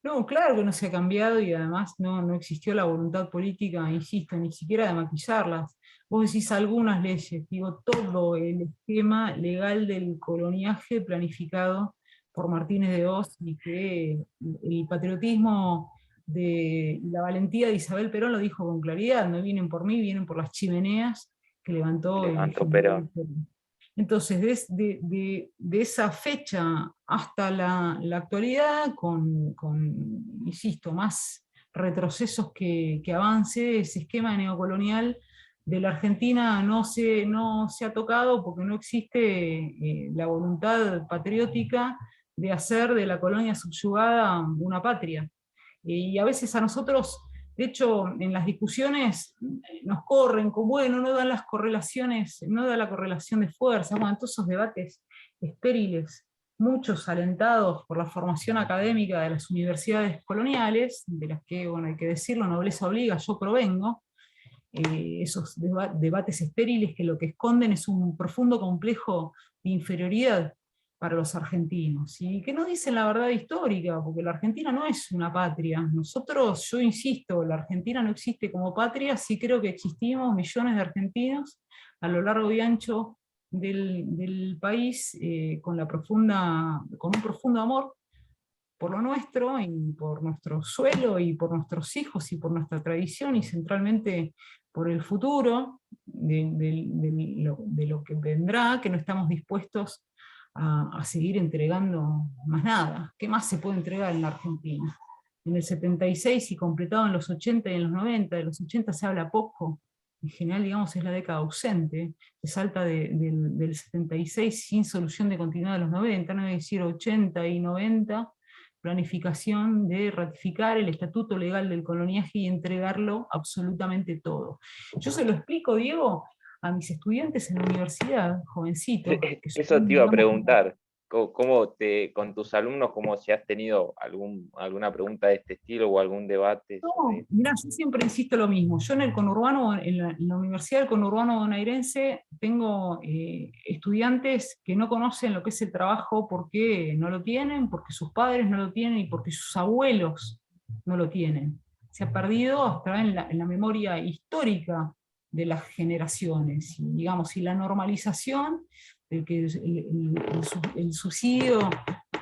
No, claro que no se ha cambiado, y además no existió la voluntad política, insisto, ni siquiera de maquillarlas. Vos decís algunas leyes, digo, todo el esquema legal del coloniaje planificado por Martínez de Hoz, y que el patriotismo y la valentía de Isabel Perón lo dijo con claridad: no vienen por mí, vienen por las chimeneas que levantó el Levantó general Perón. Perón. Entonces, de esa fecha hasta la actualidad, insisto, más retrocesos que avance, ese esquema neocolonial de la Argentina no se ha tocado, porque no existe la voluntad patriótica de hacer de la colonia subyugada una patria. Y a veces a nosotros, de hecho, en las discusiones nos corren, como bueno, no dan las correlaciones, no da la correlación de fuerzas, bueno, todos esos debates estériles, muchos alentados por la formación académica de las universidades coloniales, de las que, bueno, hay que decirlo, nobleza obliga, yo provengo. Esos debates estériles que lo que esconden es un profundo complejo de inferioridad para los argentinos, y que no dicen la verdad histórica, porque la Argentina no es una patria. Nosotros, yo insisto, la Argentina no existe como patria, sí creo que existimos millones de argentinos a lo largo y ancho del país, con un profundo amor por lo nuestro, y por nuestro suelo, y por nuestros hijos, y por nuestra tradición, y centralmente por el futuro de lo que vendrá, que no estamos dispuestos a seguir entregando más nada. ¿Qué más se puede entregar en la Argentina? En el 76 y completado en los 80 y en los 90, de los 80 se habla poco, en general, digamos, es la década ausente, se salta del 76 sin solución de continuidad de los 90, no es decir, 80 y 90, planificación de ratificar el estatuto legal del coloniaje y entregarlo absolutamente todo. Yo se lo explico, Diego, a mis estudiantes en la universidad, jovencitos, que Eso son, te iba a digamos, preguntar. Con tus alumnos, cómo si has tenido alguna pregunta de este estilo o algún debate no, sobre... mirá, yo siempre insisto lo mismo. Yo en el conurbano, en la Universidad del Conurbano Bonaerense, tengo estudiantes que no conocen lo que es el trabajo, porque no lo tienen, porque sus padres no lo tienen, y porque sus abuelos no lo tienen. Se ha perdido hasta en la memoria histórica de las generaciones, y, digamos, y la normalización de que el subsidio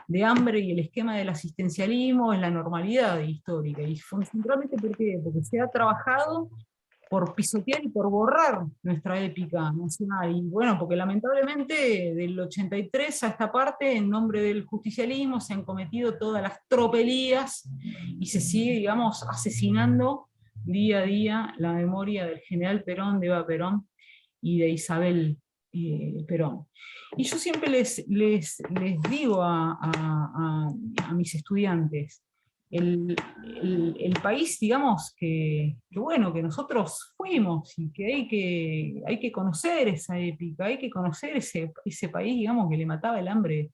de hambre y el esquema del asistencialismo es la normalidad histórica. Y fundamentalmente, ¿por qué? Porque se ha trabajado por pisotear y por borrar nuestra épica nacional. Y bueno, porque lamentablemente del 83 a esta parte, en nombre del justicialismo, se han cometido todas las tropelías, y se sigue, digamos, asesinando día a día la memoria del general Perón, de Eva Perón y de Isabel Perón. Y yo siempre les digo a mis estudiantes: el país, digamos, bueno, que nosotros fuimos, y que hay que conocer esa épica, hay que conocer ese país, digamos, que le mataba el hambre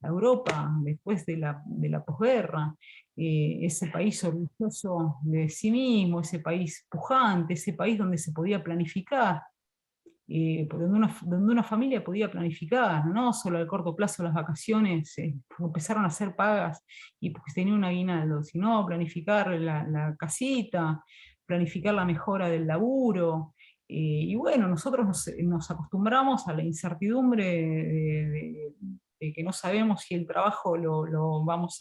a Europa después de la posguerra, ese país orgulloso de sí mismo, ese país pujante, ese país donde se podía planificar, donde una familia podía planificar, no solo al corto plazo las vacaciones, empezaron a ser pagas y porque tenía un aguinaldo, sino planificar la casita, planificar la mejora del laburo. Y bueno, nosotros nos acostumbramos a la incertidumbre de que no sabemos si el trabajo lo vamos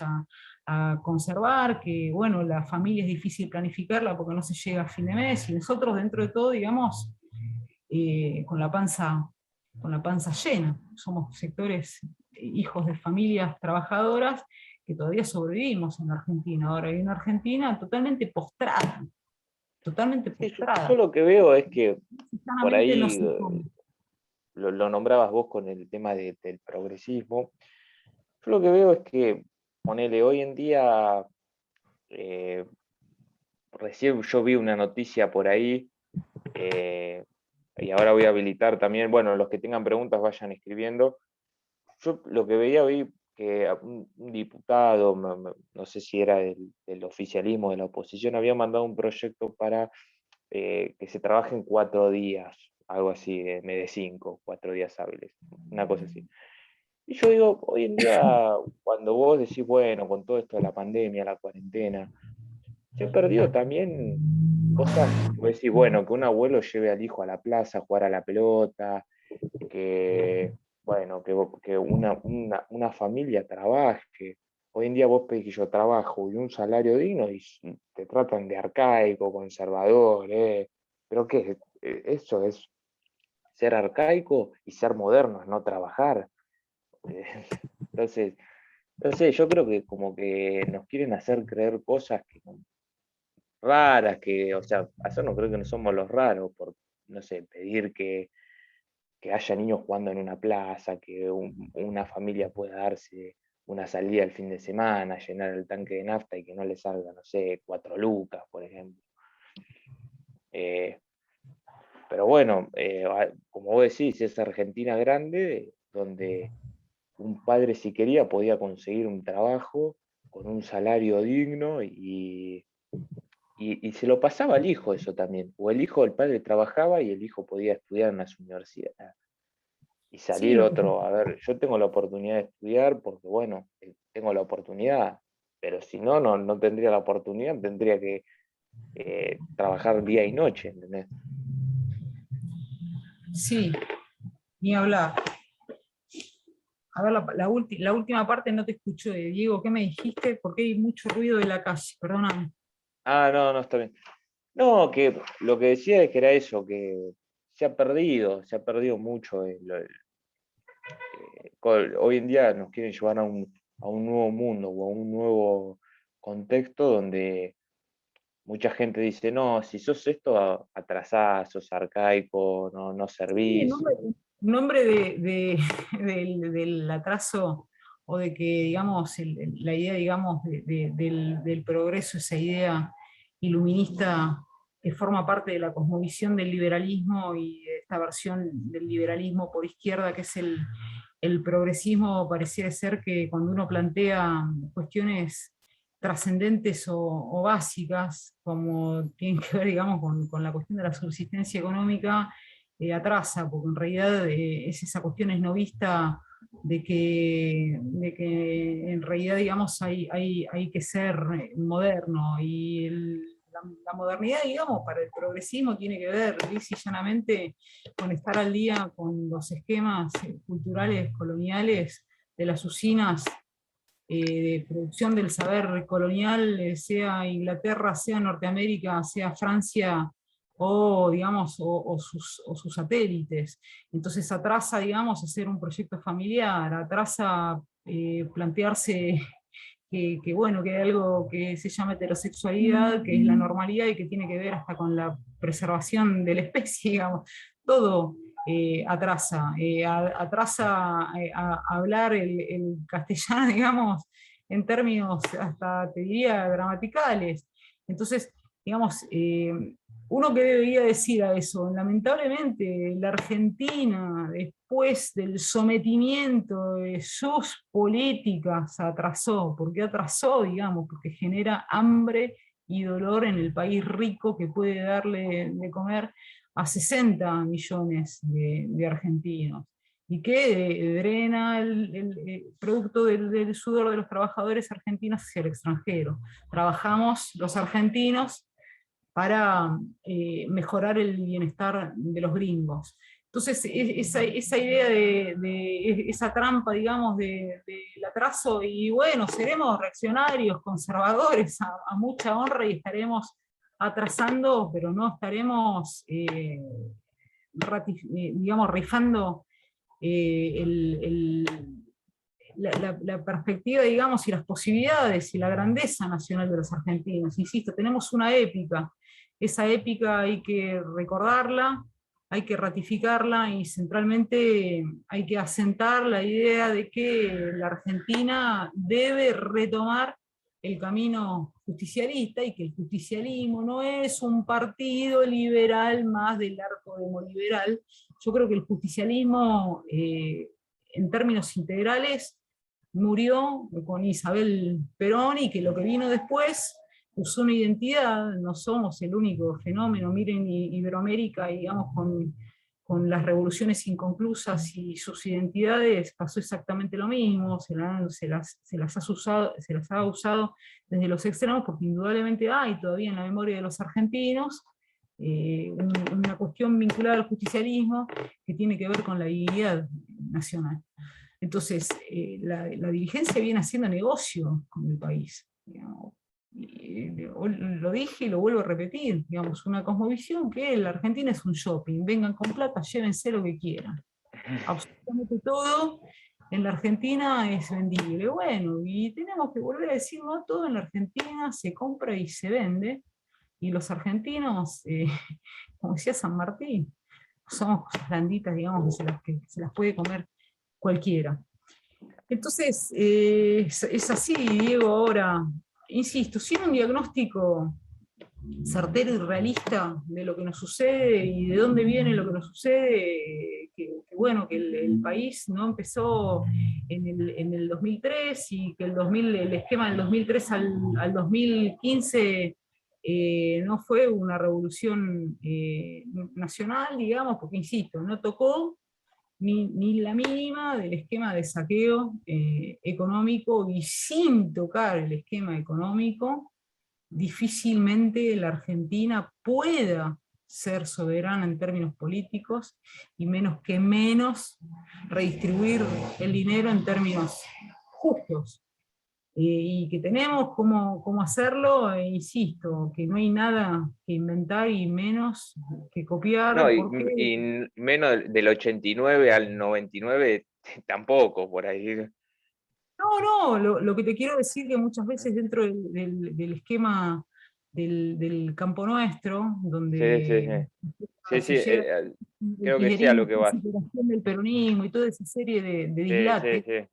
a conservar, que bueno, la familia es difícil planificarla porque no se llega a fin de mes, y nosotros dentro de todo, digamos, con la panza llena. Somos sectores, hijos de familias trabajadoras que todavía sobrevivimos en Argentina. Ahora hay una Argentina totalmente Sí, yo postrada. lo que veo es que por Sanamente no ahí sé cómo. lo nombrabas vos con el tema del progresismo. Yo lo que veo es que, ponele, hoy en día, eh, recién yo vi una noticia por ahí, eh, y ahora voy a habilitar también, bueno, los que tengan preguntas vayan escribiendo. Yo lo que veía hoy, que un diputado, no sé si era del oficialismo, de la oposición, había mandado un proyecto para que se trabaje en 4 días, algo así, en vez de 5, 4 días hábiles, una cosa así. Y yo digo, hoy en día, cuando vos decís, bueno, con todo esto de la pandemia, la cuarentena, se ha perdido también cosas que vos decís, bueno, que un abuelo lleve al hijo a la plaza a jugar a la pelota, que, bueno, que una familia trabaje. Hoy en día vos pedís que yo trabajo y un salario digno y te tratan de arcaico, conservador, pero ¿qué? Eso es ser arcaico y ser moderno, es no trabajar. Eh, Entonces, entonces yo creo que como que nos quieren hacer creer cosas que raras, que, o sea, hacernos creo que no somos los raros por, no sé, pedir que haya niños jugando en una plaza, que una familia pueda darse una salida el fin de semana, llenar el tanque de nafta y que no le salga, no sé, 4 lucas, por ejemplo. Eh, pero bueno, como vos decís, es Argentina grande, donde un padre si quería podía conseguir un trabajo con un salario digno y se lo pasaba al hijo eso también. O el hijo, el padre trabajaba y el hijo podía estudiar en las universidades y Sí, salir otro, a ver, yo tengo la oportunidad de estudiar porque, bueno, tengo la oportunidad, pero si no, no tendría la oportunidad, tendría que trabajar día y noche, ¿entendés? sí, ni hablar. A ver, la última parte no te escucho, Diego, ¿qué me dijiste? Porque hay mucho ruido de la calle, perdóname. Ah, no, no está bien. No, que lo que decía es que era eso, que se ha perdido mucho. Hoy en día nos quieren llevar a un nuevo mundo o a un nuevo contexto donde mucha gente dice, no, si sos esto, atrasás, sos arcaico, no Sí, servís. nombre del atraso o de que, digamos, la idea, digamos, del progreso, esa idea iluminista que forma parte de la cosmovisión del liberalismo y de esta versión del liberalismo por izquierda, que es el progresismo, pareciera ser que cuando uno plantea cuestiones trascendentes o básicas, como tienen que ver, digamos, con la cuestión de la subsistencia económica, atrasa, porque en realidad es esa cuestión esnovista de que en realidad, digamos, hay que ser moderno, y la modernidad, digamos, para el progresismo tiene que ver lisa y llanamente con estar al día con los esquemas culturales coloniales de las usinas de producción del saber colonial, sea Inglaterra, sea Norteamérica, sea Francia, o, digamos, o sus satélites. Entonces atrasa, digamos, hacer un proyecto familiar, atrasa plantearse bueno, que hay algo que se llama heterosexualidad, que es la normalidad y que tiene que ver hasta con la preservación de la especie, digamos. Todo atrasa, atrasa a hablar el castellano, digamos, en términos hasta, te diría, gramaticales. Entonces, digamos, uno que debería decir a eso, lamentablemente la Argentina, después del sometimiento de sus políticas, atrasó, digamos, porque genera hambre y dolor en el país rico que puede darle de comer a 60 millones de argentinos, y que drena el producto del sudor de los trabajadores argentinos hacia el extranjero. Trabajamos los argentinos para mejorar el bienestar de los gringos. Entonces, esa idea esa trampa, digamos, del atraso, y bueno, seremos reaccionarios, conservadores, a mucha honra, y estaremos atrasando, pero no estaremos, digamos, rifando la perspectiva, digamos, y las posibilidades y la grandeza nacional de los argentinos. Insisto, tenemos una épica. Esa épica hay que recordarla, hay que ratificarla, y centralmente hay que asentar la idea de que la Argentina debe retomar el camino justicialista, y que el justicialismo no es un partido liberal más del arco demoliberal. Yo creo que el justicialismo, en términos integrales, murió con Isabel Perón, y que lo que vino después usó una identidad. No somos el único fenómeno. Miren Iberoamérica, digamos, con las revoluciones inconclusas y sus identidades, pasó exactamente lo mismo. Se las ha usado desde los extremos, porque indudablemente hay todavía en la memoria de los argentinos una cuestión vinculada al justicialismo que tiene que ver con la dignidad nacional. Entonces, la dirigencia viene haciendo negocio con el país, digamos. Lo dije y lo vuelvo a repetir, digamos, una cosmovisión que la Argentina es un shopping: vengan con plata, llévense lo que quieran. Absolutamente todo en la Argentina es vendible. Bueno, y tenemos que volver a decir, no todo en la Argentina se compra y se vende, y los argentinos, como decía San Martín, somos cosas blanditas, digamos, que se las puede comer cualquiera. Entonces, es así, Diego. Ahora, insisto, sin un diagnóstico certero y realista de lo que nos sucede y de dónde viene lo que nos sucede, bueno, que el país no empezó en el 2003, y que el esquema del 2003 al 2015 no fue una revolución nacional, digamos, porque insisto, no tocó ni la mínima del esquema de saqueo económico, y sin tocar el esquema económico, difícilmente la Argentina pueda ser soberana en términos políticos, y menos redistribuir el dinero en términos justos. Y que tenemos cómo hacerlo, insisto, que no hay nada que inventar y menos que copiar. No, y menos del 89 al 99 tampoco, por ahí. No, lo que te quiero decir, que muchas veces dentro del esquema del campo nuestro, donde Sí, el creo que sé a kirchnerismo, lo que la vas. superación del peronismo y toda esa serie de dislates, Sí.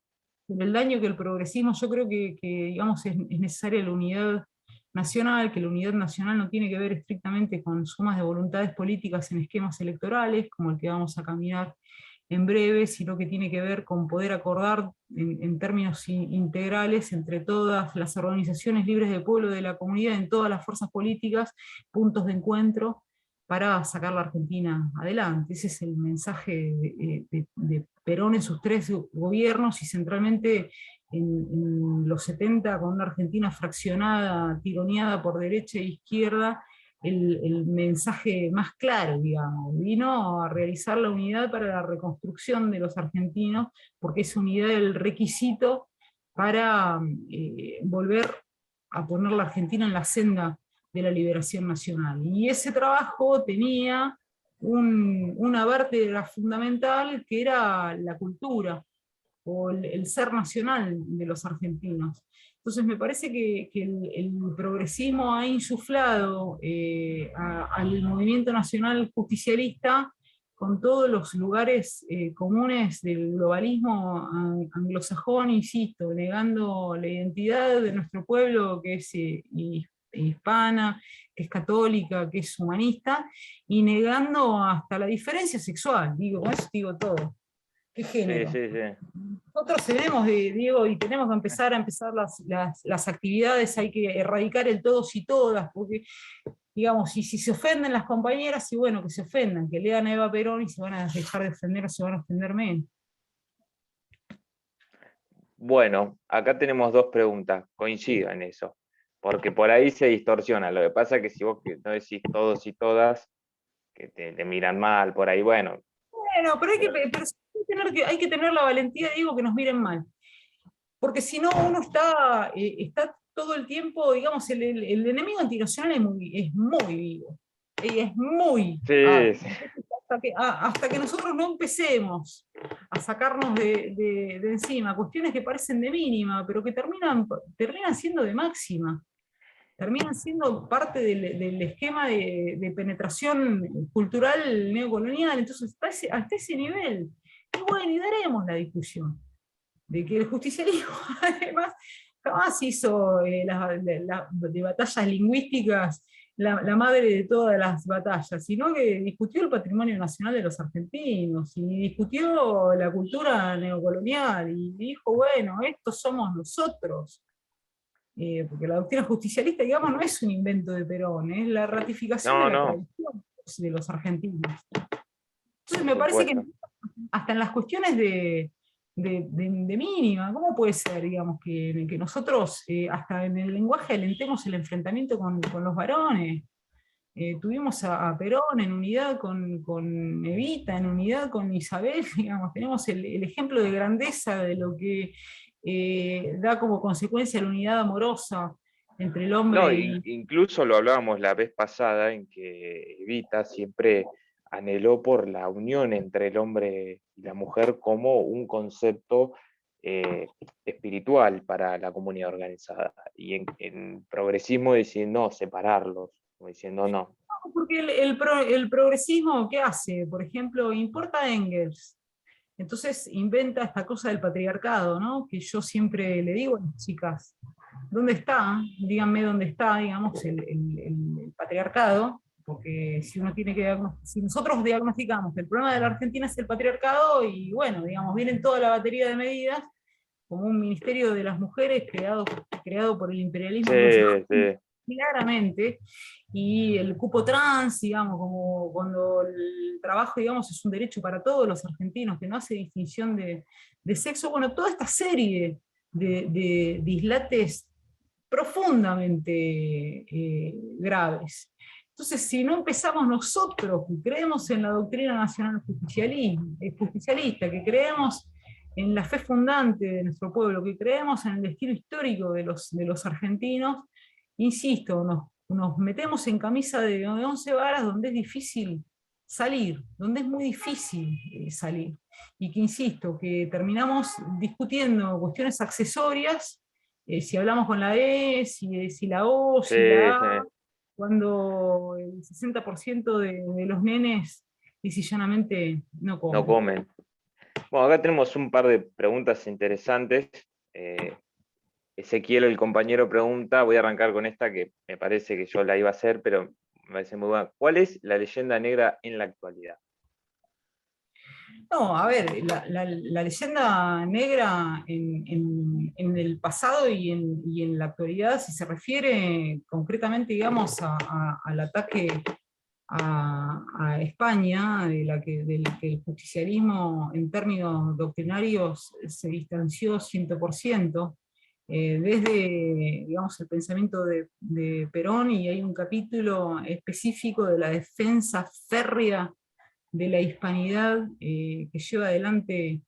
pero el daño que el progresismo, yo creo que digamos, es necesaria la unidad nacional, que la unidad nacional no tiene que ver estrictamente con sumas de voluntades políticas en esquemas electorales, como el que vamos a caminar en breve, sino que tiene que ver con poder acordar en términos integrales entre todas las organizaciones libres de pueblo de la comunidad, en todas las fuerzas políticas, puntos de encuentro para sacar la Argentina adelante. Ese es el mensaje de Perón en sus 3 gobiernos, y centralmente en los 70, con una Argentina fraccionada, tironeada por derecha e izquierda. El mensaje más claro, digamos, vino a realizar la unidad para la reconstrucción de los argentinos, porque esa unidad es el requisito para volver a poner la Argentina en la senda de la liberación nacional. Y ese trabajo tenía una vértebra fundamental, que era la cultura, o el ser nacional de los argentinos. Entonces me parece que el progresismo ha insuflado al movimiento nacional justicialista, con todos los lugares comunes del globalismo anglosajón, insisto, negando la identidad de nuestro pueblo, que es hispana, que es católica, que es humanista, y negando hasta la diferencia sexual, digo, con eso digo todo. ¿Qué género? Sí, sí, sí. Nosotros tenemos, Diego, y tenemos que empezar las actividades, hay que erradicar el todos y todas, porque, digamos, si se ofenden las compañeras, y bueno, que se ofendan, que lean a Eva Perón y se van a dejar de ofender o se van a ofender menos. Bueno, acá tenemos dos preguntas, coincido en eso, porque por ahí se distorsiona. Lo que pasa es que si vos no decís todos y todas, que te miran mal por ahí, bueno. Bueno, pero hay que tener la valentía, digo, que nos miren mal. Porque si no, uno está todo el tiempo, digamos, el enemigo antinacional es muy vivo. Y es muy. Sí, sí. Hasta que nosotros no empecemos a sacarnos de encima cuestiones que parecen de mínima, pero que terminan siendo de máxima. Terminan siendo parte del esquema de penetración cultural neocolonial. Entonces, hasta ese nivel. Y bueno, y daremos la discusión de que el justicialismo además jamás hizo de batallas lingüísticas la madre de todas las batallas, sino que discutió el patrimonio nacional de los argentinos, y discutió la cultura neocolonial, y dijo, bueno, estos somos nosotros. Porque la doctrina justicialista, digamos, no es un invento de Perón, es la ratificación de No, la no, tradición de los argentinos. Entonces por me parece que supuesto. hasta en las cuestiones de mínima, ¿cómo puede ser, digamos, que nosotros hasta en el lenguaje alentemos el enfrentamiento con los varones? Tuvimos a Perón en unidad con Evita, en unidad con Isabel, digamos, tenemos el ejemplo de grandeza de lo que da como consecuencia la unidad amorosa entre el No, hombre y... incluso lo hablábamos la vez pasada en que Evita siempre anheló por la unión entre el hombre y la mujer como un concepto espiritual para la comunidad organizada. Y en progresismo diciendo no, separarlos, como diciendo no. Porque el progresismo, ¿qué hace? Por ejemplo, importa a Engels. Entonces inventa esta cosa del patriarcado, ¿no? Que yo siempre le digo a las chicas, ¿dónde está? Díganme dónde está, digamos, el patriarcado, porque si uno tiene que si nosotros diagnosticamos que el problema de la Argentina es el patriarcado, y bueno, digamos, vienen toda la batería de medidas, como un ministerio de las mujeres creado por el imperialismo Sí, sí. claramente, y el cupo trans, digamos, como cuando el trabajo, digamos, es un derecho para todos los argentinos, que no hace distinción de sexo, bueno, toda esta serie de dislates profundamente graves. Entonces, si no empezamos nosotros, que creemos en la doctrina nacional justicialista, que creemos en la fe fundante de nuestro pueblo, que creemos en el destino histórico de los argentinos, insisto, nos metemos en camisa de 11 varas donde es difícil salir, donde es muy difícil salir. Y que, insisto, que terminamos discutiendo cuestiones accesorias, si hablamos con la E, si la O, Sí, si la A, sí. cuando el 60% de los nenes lisa y llanamente no No comen. comen. Bueno, acá tenemos un par de preguntas interesantes. Ezequiel, el compañero, pregunta, voy a arrancar con esta que me parece que yo la iba a hacer, pero me parece muy buena. ¿Cuál es la leyenda negra en la actualidad? No, a ver, la leyenda negra en el pasado y en la actualidad, si se refiere concretamente, digamos, al ataque a España, del que el justicialismo en términos doctrinarios se distanció 100%, desde, digamos, el pensamiento de Perón, y hay un capítulo específico de la defensa férrea de la hispanidad que lleva adelante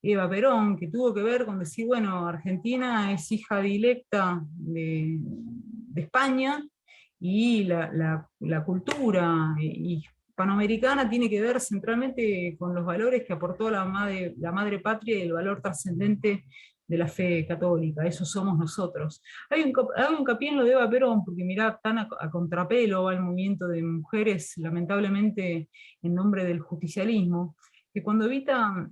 Eva Perón, que tuvo que ver con decir, bueno, Argentina es hija directa de España, y la cultura hispanoamericana tiene que ver centralmente con los valores que aportó la madre patria, y el valor trascendente de la fe católica. Eso somos nosotros. Hay un hincapié en lo de Eva Perón, porque mirá, tan a contrapelo va el movimiento de mujeres, lamentablemente en nombre del justicialismo, que cuando Evita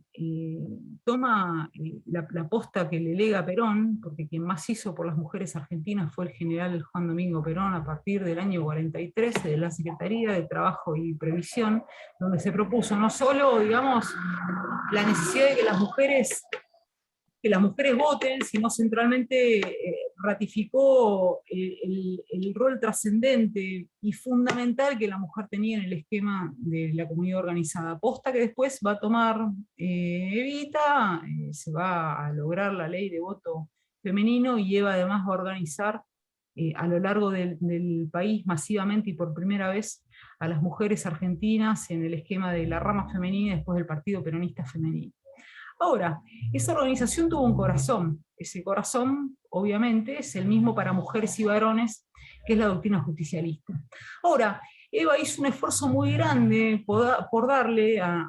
toma la posta que le lega Perón, porque quien más hizo por las mujeres argentinas fue el general Juan Domingo Perón a partir del año 43, de la Secretaría de Trabajo y Previsión, donde se propuso no solo, digamos, la necesidad de que las mujeres voten, sino centralmente ratificó el rol trascendente y fundamental que la mujer tenía en el esquema de la comunidad organizada. Posta que después va a tomar Evita, se va a lograr la ley de voto femenino, y Eva además va a organizar a lo largo del país masivamente y por primera vez a las mujeres argentinas en el esquema de la rama femenina después del Partido Peronista Femenino. Ahora, esa organización tuvo un corazón. Ese corazón, obviamente, es el mismo para mujeres y varones, que es la doctrina justicialista. Ahora, Eva hizo un esfuerzo muy grande por darle a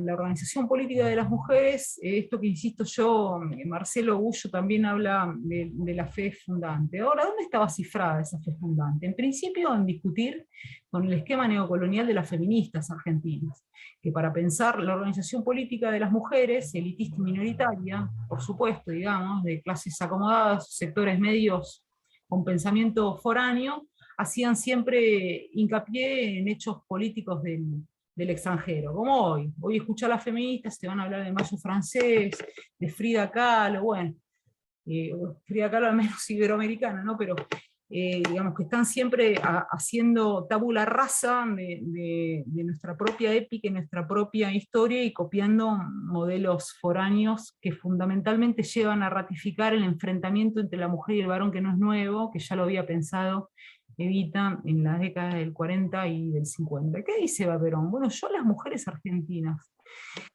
la organización política de las mujeres esto que, insisto yo, Marcelo Gullo también habla de la fe fundante. Ahora, ¿dónde estaba cifrada esa fe fundante? En principio, en discutir con el esquema neocolonial de las feministas argentinas, que para pensar la organización política de las mujeres, elitista y minoritaria, por supuesto, digamos, de clases acomodadas, sectores medios con pensamiento foráneo, hacían siempre hincapié en hechos políticos del extranjero, como hoy. Hoy escuchar a las feministas, te van a hablar de Mayo francés, de Frida Kahlo, bueno, Frida Kahlo al menos iberoamericana, ¿no? Pero digamos que están siempre haciendo tabula rasa de nuestra propia épica y nuestra propia historia, y copiando modelos foráneos que fundamentalmente llevan a ratificar el enfrentamiento entre la mujer y el varón, que no es nuevo, que ya lo había pensado Evita en las décadas del 40 y del 50. ¿Qué dice Eva Perón? Bueno, yo a las mujeres argentinas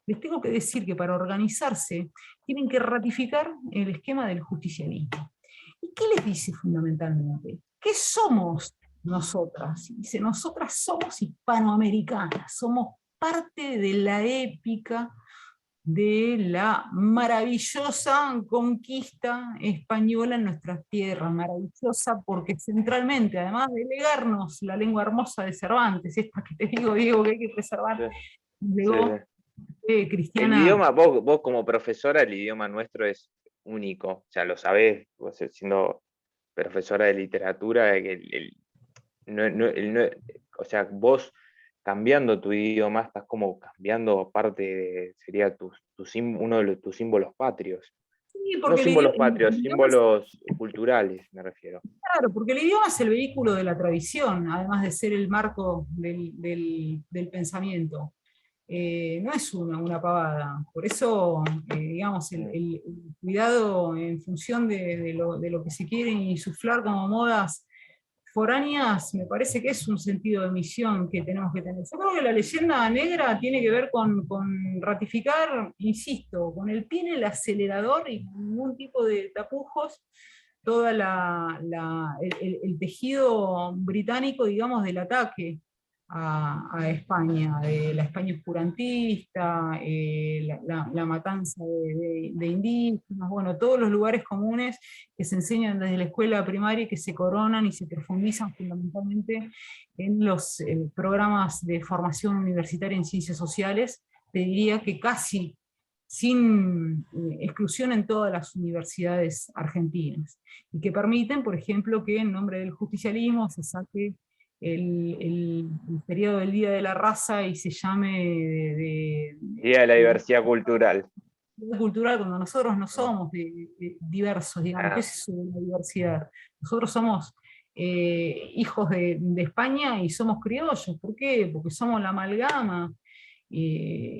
les tengo que decir que para organizarse tienen que ratificar el esquema del justicialismo. ¿Y qué les dice fundamentalmente? ¿Qué somos nosotras? Dice, nosotras somos hispanoamericanas, somos parte de la épica de la maravillosa conquista española en nuestras tierras, maravillosa porque centralmente, además de legarnos la lengua hermosa de Cervantes, esta que te digo, Diego, que hay que preservar, legó El Cristiana. idioma, vos como profesora, el idioma nuestro es único, o sea, lo sabés, vos siendo profesora de literatura, que o sea, vos cambiando tu idioma estás como cambiando parte sería uno de tus símbolos patrios. Sí, No porque símbolos patrios, el idioma, símbolos culturales, me refiero. claro, porque el idioma es el vehículo de la tradición, además de ser el marco del pensamiento. No es una pavada. Por eso, digamos, el cuidado en función de lo que se quiere insuflar como modas foráneas, me parece que es un sentido de misión que tenemos que tener. Yo creo que la leyenda negra tiene que ver con ratificar, insisto, con el pie en el acelerador y con ningún tipo de tapujos, toda el tejido británico, digamos, del ataque a España, de la España oscurantista, la matanza de indígenas, bueno, todos los lugares comunes que se enseñan desde la escuela primaria y que se coronan y se profundizan fundamentalmente en los programas de formación universitaria en ciencias sociales, te diría que casi sin exclusión en todas las universidades argentinas, y que permiten, por ejemplo, que en nombre del justicialismo se saque el periodo del Día de la Raza y se llame Día de la diversidad cultural. cultural, cuando nosotros no somos diversos, digamos. ¿Qué es eso de la diversidad? Nosotros somos hijos de España y somos criollos. ¿Por qué? Porque somos la amalgama.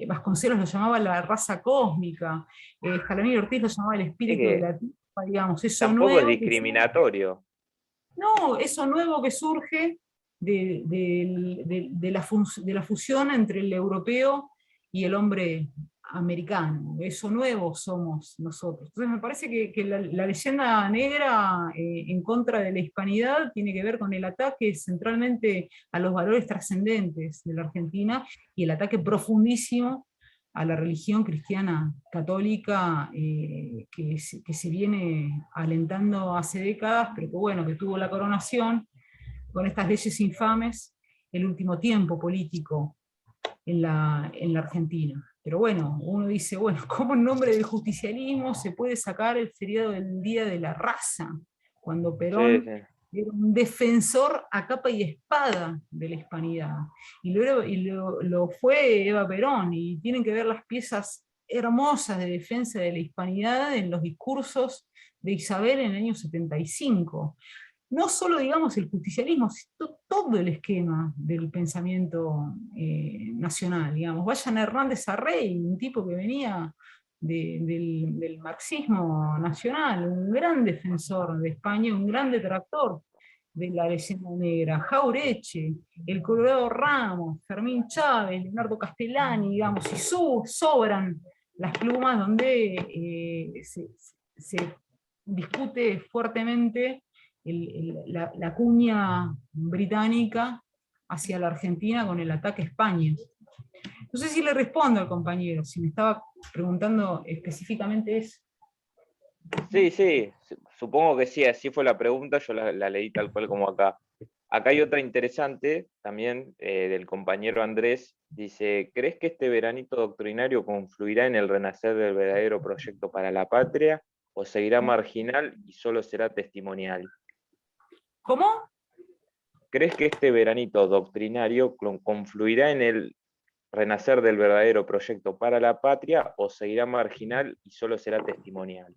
Vasconcelos lo llamaba la raza cósmica, Scalabrini Ortiz lo llamaba el espíritu de la tierra, digamos, eso tampoco es nuevo discriminatorio. no, eso nuevo que surge de la fusión entre el europeo y el hombre americano. Eso nuevo somos nosotros. Entonces me parece que la leyenda negra en contra de la hispanidad tiene que ver con el ataque centralmente a los valores trascendentes de la Argentina y el ataque profundísimo a la religión cristiana católica que se viene alentando hace décadas, pero que bueno, que tuvo la coronación con estas leyes infames el último tiempo político en la Argentina. Pero bueno, uno dice, bueno, ¿cómo en nombre del justicialismo se puede sacar el feriado del Día de la Raza? Cuando Sí, Perón sí. era un defensor a capa y espada de la hispanidad. Lo fue Eva Perón, y tienen que ver las piezas hermosas de defensa de la hispanidad en los discursos de Isabel en el año 75. No solo, digamos, el justicialismo, sino todo el esquema del pensamiento nacional, digamos. Vayan a Hernández Arrey, un tipo que venía del marxismo nacional, un gran defensor de España, un gran detractor de la leyenda negra, Jaureche, el Colorado Ramos, Fermín Chávez, Leonardo Castellani, digamos, y sobran las plumas donde se discute fuertemente la cuña británica hacia la Argentina con el ataque a España. No sé si le respondo al compañero, si me estaba preguntando específicamente eso. Sí, sí, supongo que sí, así fue la pregunta, yo la leí tal cual como acá. Acá hay otra interesante también del compañero Andrés, dice, ¿crees que este veranito doctrinario confluirá en el renacer del verdadero proyecto para la patria o seguirá marginal y solo será testimonial? ¿Cómo? ¿Crees que este veranito doctrinario confluirá en el renacer del verdadero proyecto para la patria o seguirá marginal y solo será testimonial?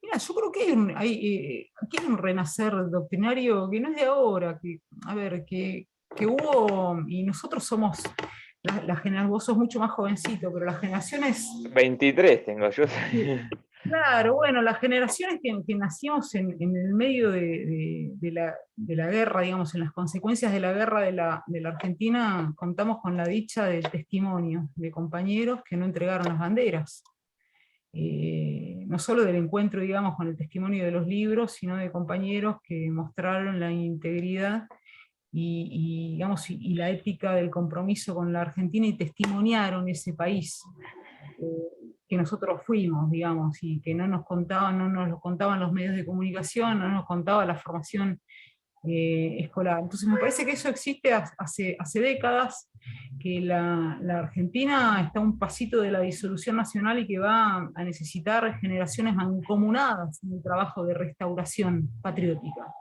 Mira, yo creo que aquí hay un renacer doctrinario que no es de ahora, a ver, que hubo, y nosotros somos, vos sos mucho más jovencito, pero las generaciones. 23 tengo yo. Claro, bueno, las generaciones que nacimos en el medio de la guerra, digamos, en las consecuencias de la guerra de la Argentina, contamos con la dicha del testimonio de compañeros que no entregaron las banderas. No solo del encuentro, digamos, con el testimonio de los libros, sino de compañeros que mostraron la integridad digamos, y la ética del compromiso con la Argentina y testimoniaron ese país que nosotros fuimos, digamos, y que no nos lo contaban los medios de comunicación, no nos contaba la formación escolar. Entonces me parece que eso existe hace décadas, que la Argentina está a un pasito de la disolución nacional y que va a necesitar generaciones mancomunadas en el trabajo de restauración patriótica.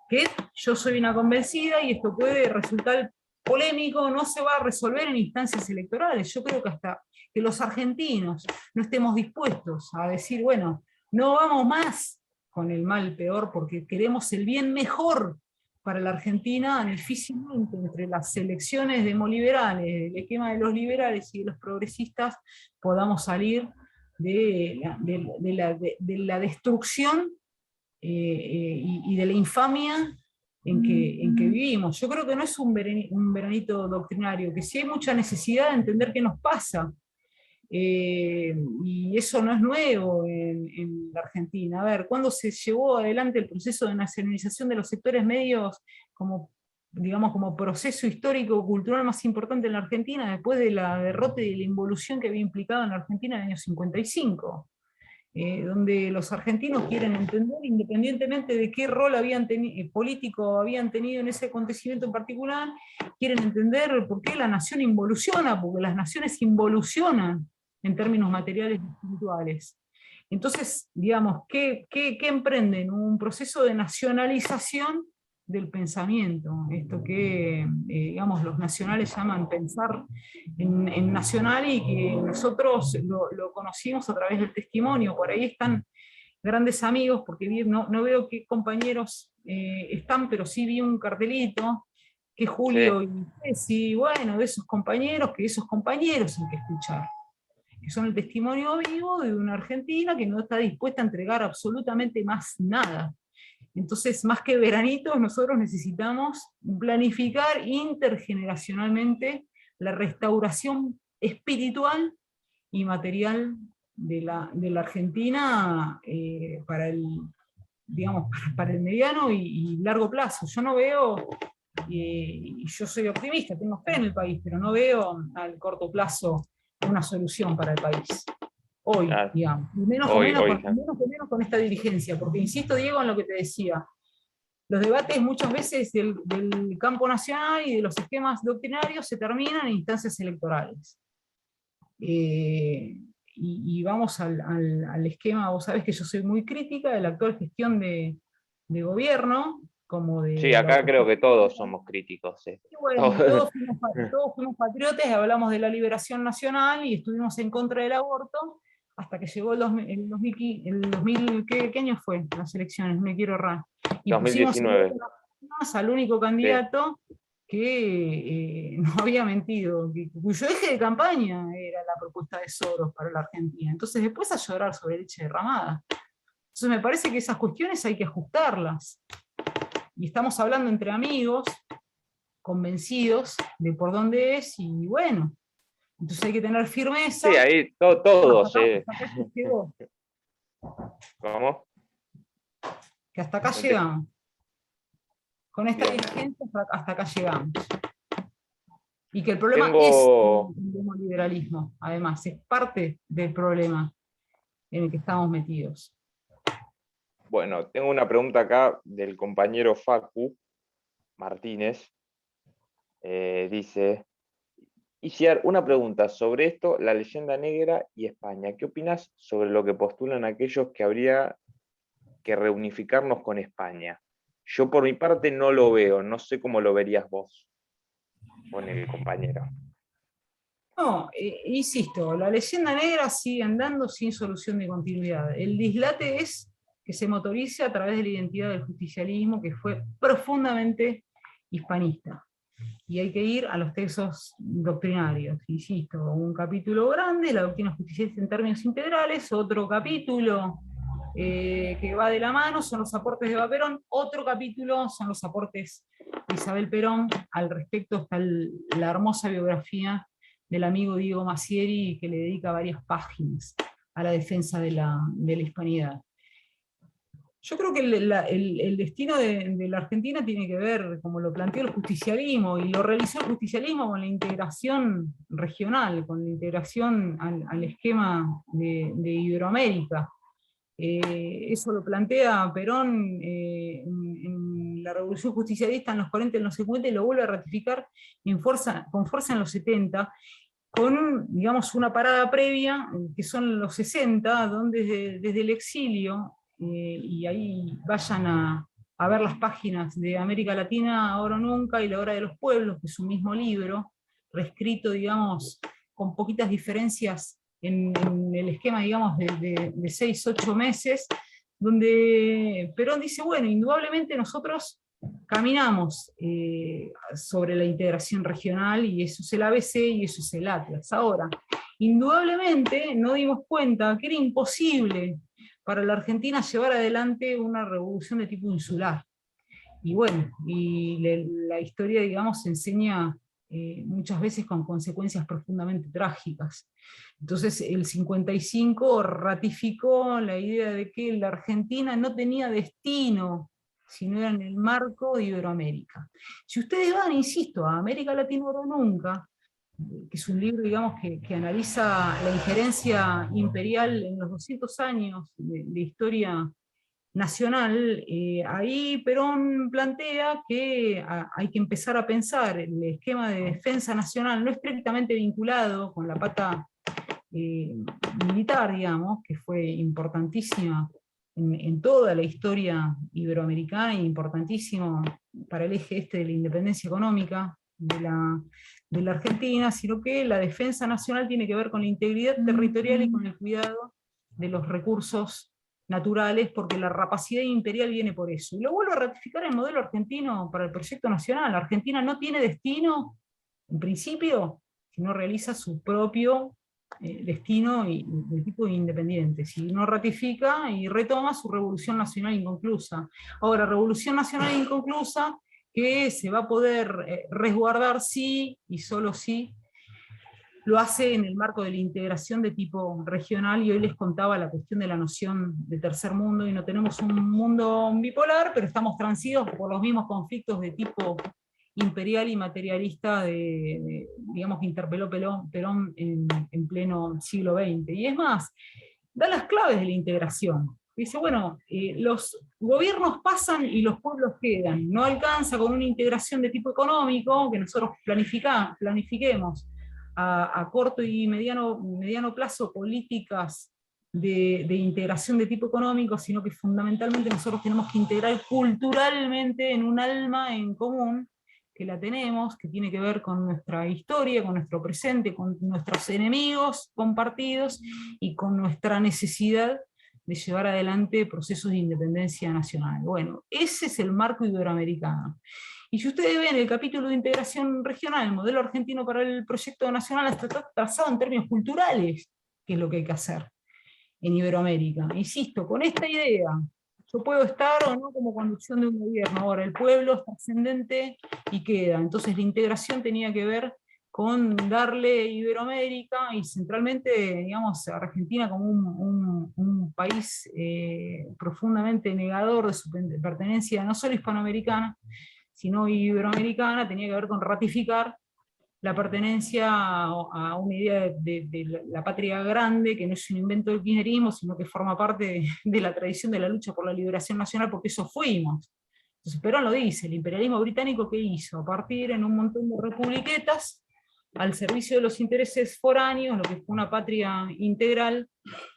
Que yo soy una convencida, y esto puede resultar polémico, no se va a resolver en instancias electorales. Yo creo que hasta que los argentinos no estemos dispuestos a decir, bueno, no vamos más con el mal peor porque queremos el bien mejor para la Argentina, difícilmente entre las elecciones demoliberales, el esquema de los liberales y de los progresistas, podamos salir de la destrucción y de la infamia en que vivimos. Yo creo que no es un veranito doctrinario, que sí hay mucha necesidad de entender qué nos pasa. Y eso no es nuevo en la Argentina. A ver, ¿cuándo se llevó adelante el proceso de nacionalización de los sectores medios como, digamos, como proceso histórico-cultural más importante en la Argentina, después de la derrota y de la involución que había implicado en la Argentina en el año 55? Donde los argentinos quieren entender, independientemente de qué rol político habían tenido en ese acontecimiento en particular, quieren entender por qué la nación involuciona, porque las naciones involucionan en términos materiales y espirituales. Entonces, digamos, ¿qué emprenden? Un proceso de nacionalización del pensamiento, esto que, digamos, los nacionales llaman pensar en nacional, y que nosotros lo conocimos a través del testimonio. Por ahí están grandes amigos, porque no veo qué compañeros están, pero sí vi un cartelito, que Sí, Julio y Ceci, bueno, de esos compañeros, que esos compañeros hay que escuchar, que son el testimonio vivo de una Argentina que no está dispuesta a entregar absolutamente más nada. Entonces, más que veranitos, nosotros necesitamos planificar intergeneracionalmente la restauración espiritual y material de la Argentina digamos, para el mediano y largo plazo. Yo no veo, y yo soy optimista, tengo fe en el país, pero no veo al corto plazo una solución para el país. Hoy, claro. digamos, y Hoy, hoy, menos con esta dirigencia, porque insisto, Diego, en lo que te decía, los debates muchas veces del campo nacional y de los esquemas doctrinarios se terminan en instancias electorales. Y vamos al esquema. Vos sabés que yo soy muy crítica de la actual gestión de gobierno, como Sí, de la acá creo oposición. que todos somos críticos. Y bueno, y Todos. todos fuimos patriotas y hablamos de la liberación nacional y estuvimos en contra del aborto hasta que llegó el 2000, ¿qué año fue? Las elecciones, no me quiero errar. Y pusimos el voto 2019. al único Sí. candidato que no había mentido, cuyo eje de campaña era la propuesta de Soros para la Argentina. Entonces después a llorar sobre leche derramada. Entonces me parece que esas cuestiones hay que ajustarlas. Y estamos hablando entre amigos, convencidos de por dónde es, y bueno, entonces hay que tener Sí, firmeza. ahí Hasta todos. acá, hasta acá llegó, ¿Cómo? que hasta acá No te- llegamos. Con esta Bien. dirigencia hasta acá llegamos. Y que el problema es Tengo, el neoliberalismo, además, es parte del problema en el que estamos metidos. bueno, tengo una pregunta acá del compañero Facu Martínez. Dice, Isiar, una pregunta sobre esto, la leyenda negra y España. ¿Qué opinas sobre lo que postulan aquellos que habría que reunificarnos con España? Yo por mi parte no lo veo, no sé cómo lo verías vos con el compañero. No, insisto, la leyenda negra sigue andando sin solución de continuidad. El dislate es que se motorice a través de la identidad del justicialismo, que fue profundamente hispanista. Y hay que ir a los textos doctrinarios, insisto, un capítulo grande, la doctrina justicialista en términos integrales, otro capítulo que va de la mano, son los aportes de Eva Perón, otro capítulo son los aportes de Isabel Perón, al respecto está la hermosa biografía del amigo Diego Massieri, que le dedica varias páginas a la defensa de la hispanidad. Yo creo que el destino de la Argentina tiene que ver, como lo planteó el justicialismo, y lo realizó el justicialismo con la integración regional, con la integración al esquema de Iberoamérica. Eso lo plantea Perón en la Revolución Justicialista en los 40 y en los 50, y lo vuelve a ratificar con fuerza en los 70, con, digamos, una parada previa, que son los 60, donde desde el exilio, y ahí vayan a ver las páginas de América Latina, Ahora o Nunca, y La Hora de los Pueblos, que es un mismo libro, reescrito, digamos, con poquitas diferencias en el esquema, digamos, de 6, 8 meses, donde Perón dice, bueno, indudablemente nosotros caminamos sobre la integración regional, y eso es el ABC y eso es el Atlas. Ahora, indudablemente no dimos cuenta que era imposible para la Argentina llevar adelante una revolución de tipo insular. Y bueno, y la historia, digamos, enseña muchas veces con consecuencias profundamente trágicas. Entonces, el 55 ratificó la idea de que la Argentina no tenía destino si no era en el marco de Iberoamérica. Si ustedes van, insisto, a América Latina Ahora o Nunca, que es un libro, digamos, que analiza la injerencia imperial en los 200 años de historia nacional, ahí Perón plantea que hay que empezar a pensar el esquema de defensa nacional, no estrictamente vinculado con la pata militar, digamos, que fue importantísima en toda la historia iberoamericana, e importantísimo para el eje este de la independencia económica de la Argentina, sino que la defensa nacional tiene que ver con la integridad territorial y con el cuidado de los recursos naturales, porque la rapacidad imperial viene por eso. Y lo vuelvo a ratificar el modelo argentino para el proyecto nacional. La Argentina no tiene destino, en principio, si no realiza su propio destino y de tipo independiente, si no ratifica y retoma su revolución nacional inconclusa. Ahora, revolución nacional inconclusa que se va a poder resguardar sí y solo sí lo hace en el marco de la integración de tipo regional, y hoy les contaba la cuestión de la noción de tercer mundo, y no tenemos un mundo bipolar, pero estamos transidos por los mismos conflictos de tipo imperial y materialista digamos, que interpeló Perón en pleno siglo XX. Y es más, da las claves de la integración. Dice, bueno, los gobiernos pasan y los pueblos quedan. No alcanza con una integración de tipo económico, que nosotros planifiquemos a corto y mediano plazo políticas de integración de tipo económico, sino que fundamentalmente nosotros tenemos que integrar culturalmente en un alma en común, que la tenemos, que tiene que ver con nuestra historia, con nuestro presente, con nuestros enemigos compartidos y con nuestra necesidad de llevar adelante procesos de independencia nacional. Bueno, ese es el marco iberoamericano. Y si ustedes ven el capítulo de integración regional, el modelo argentino para el proyecto nacional está trazado en términos culturales, que es lo que hay que hacer en Iberoamérica. Insisto, con esta idea, yo puedo estar o no como conducción de un gobierno, ahora el pueblo es trascendente y queda. Entonces la integración tenía que ver con darle Iberoamérica y centralmente, digamos, a Argentina como un país profundamente negador de su pertenencia no solo hispanoamericana, sino iberoamericana, tenía que ver con ratificar la pertenencia a una idea de la patria grande, que no es un invento del kirchnerismo, sino que forma parte de la tradición de la lucha por la liberación nacional, porque eso fuimos. Entonces Perón lo dice, el imperialismo británico, ¿qué hizo? A partir en un montón de republiquetas, al servicio de los intereses foráneos, lo que fue una patria integral,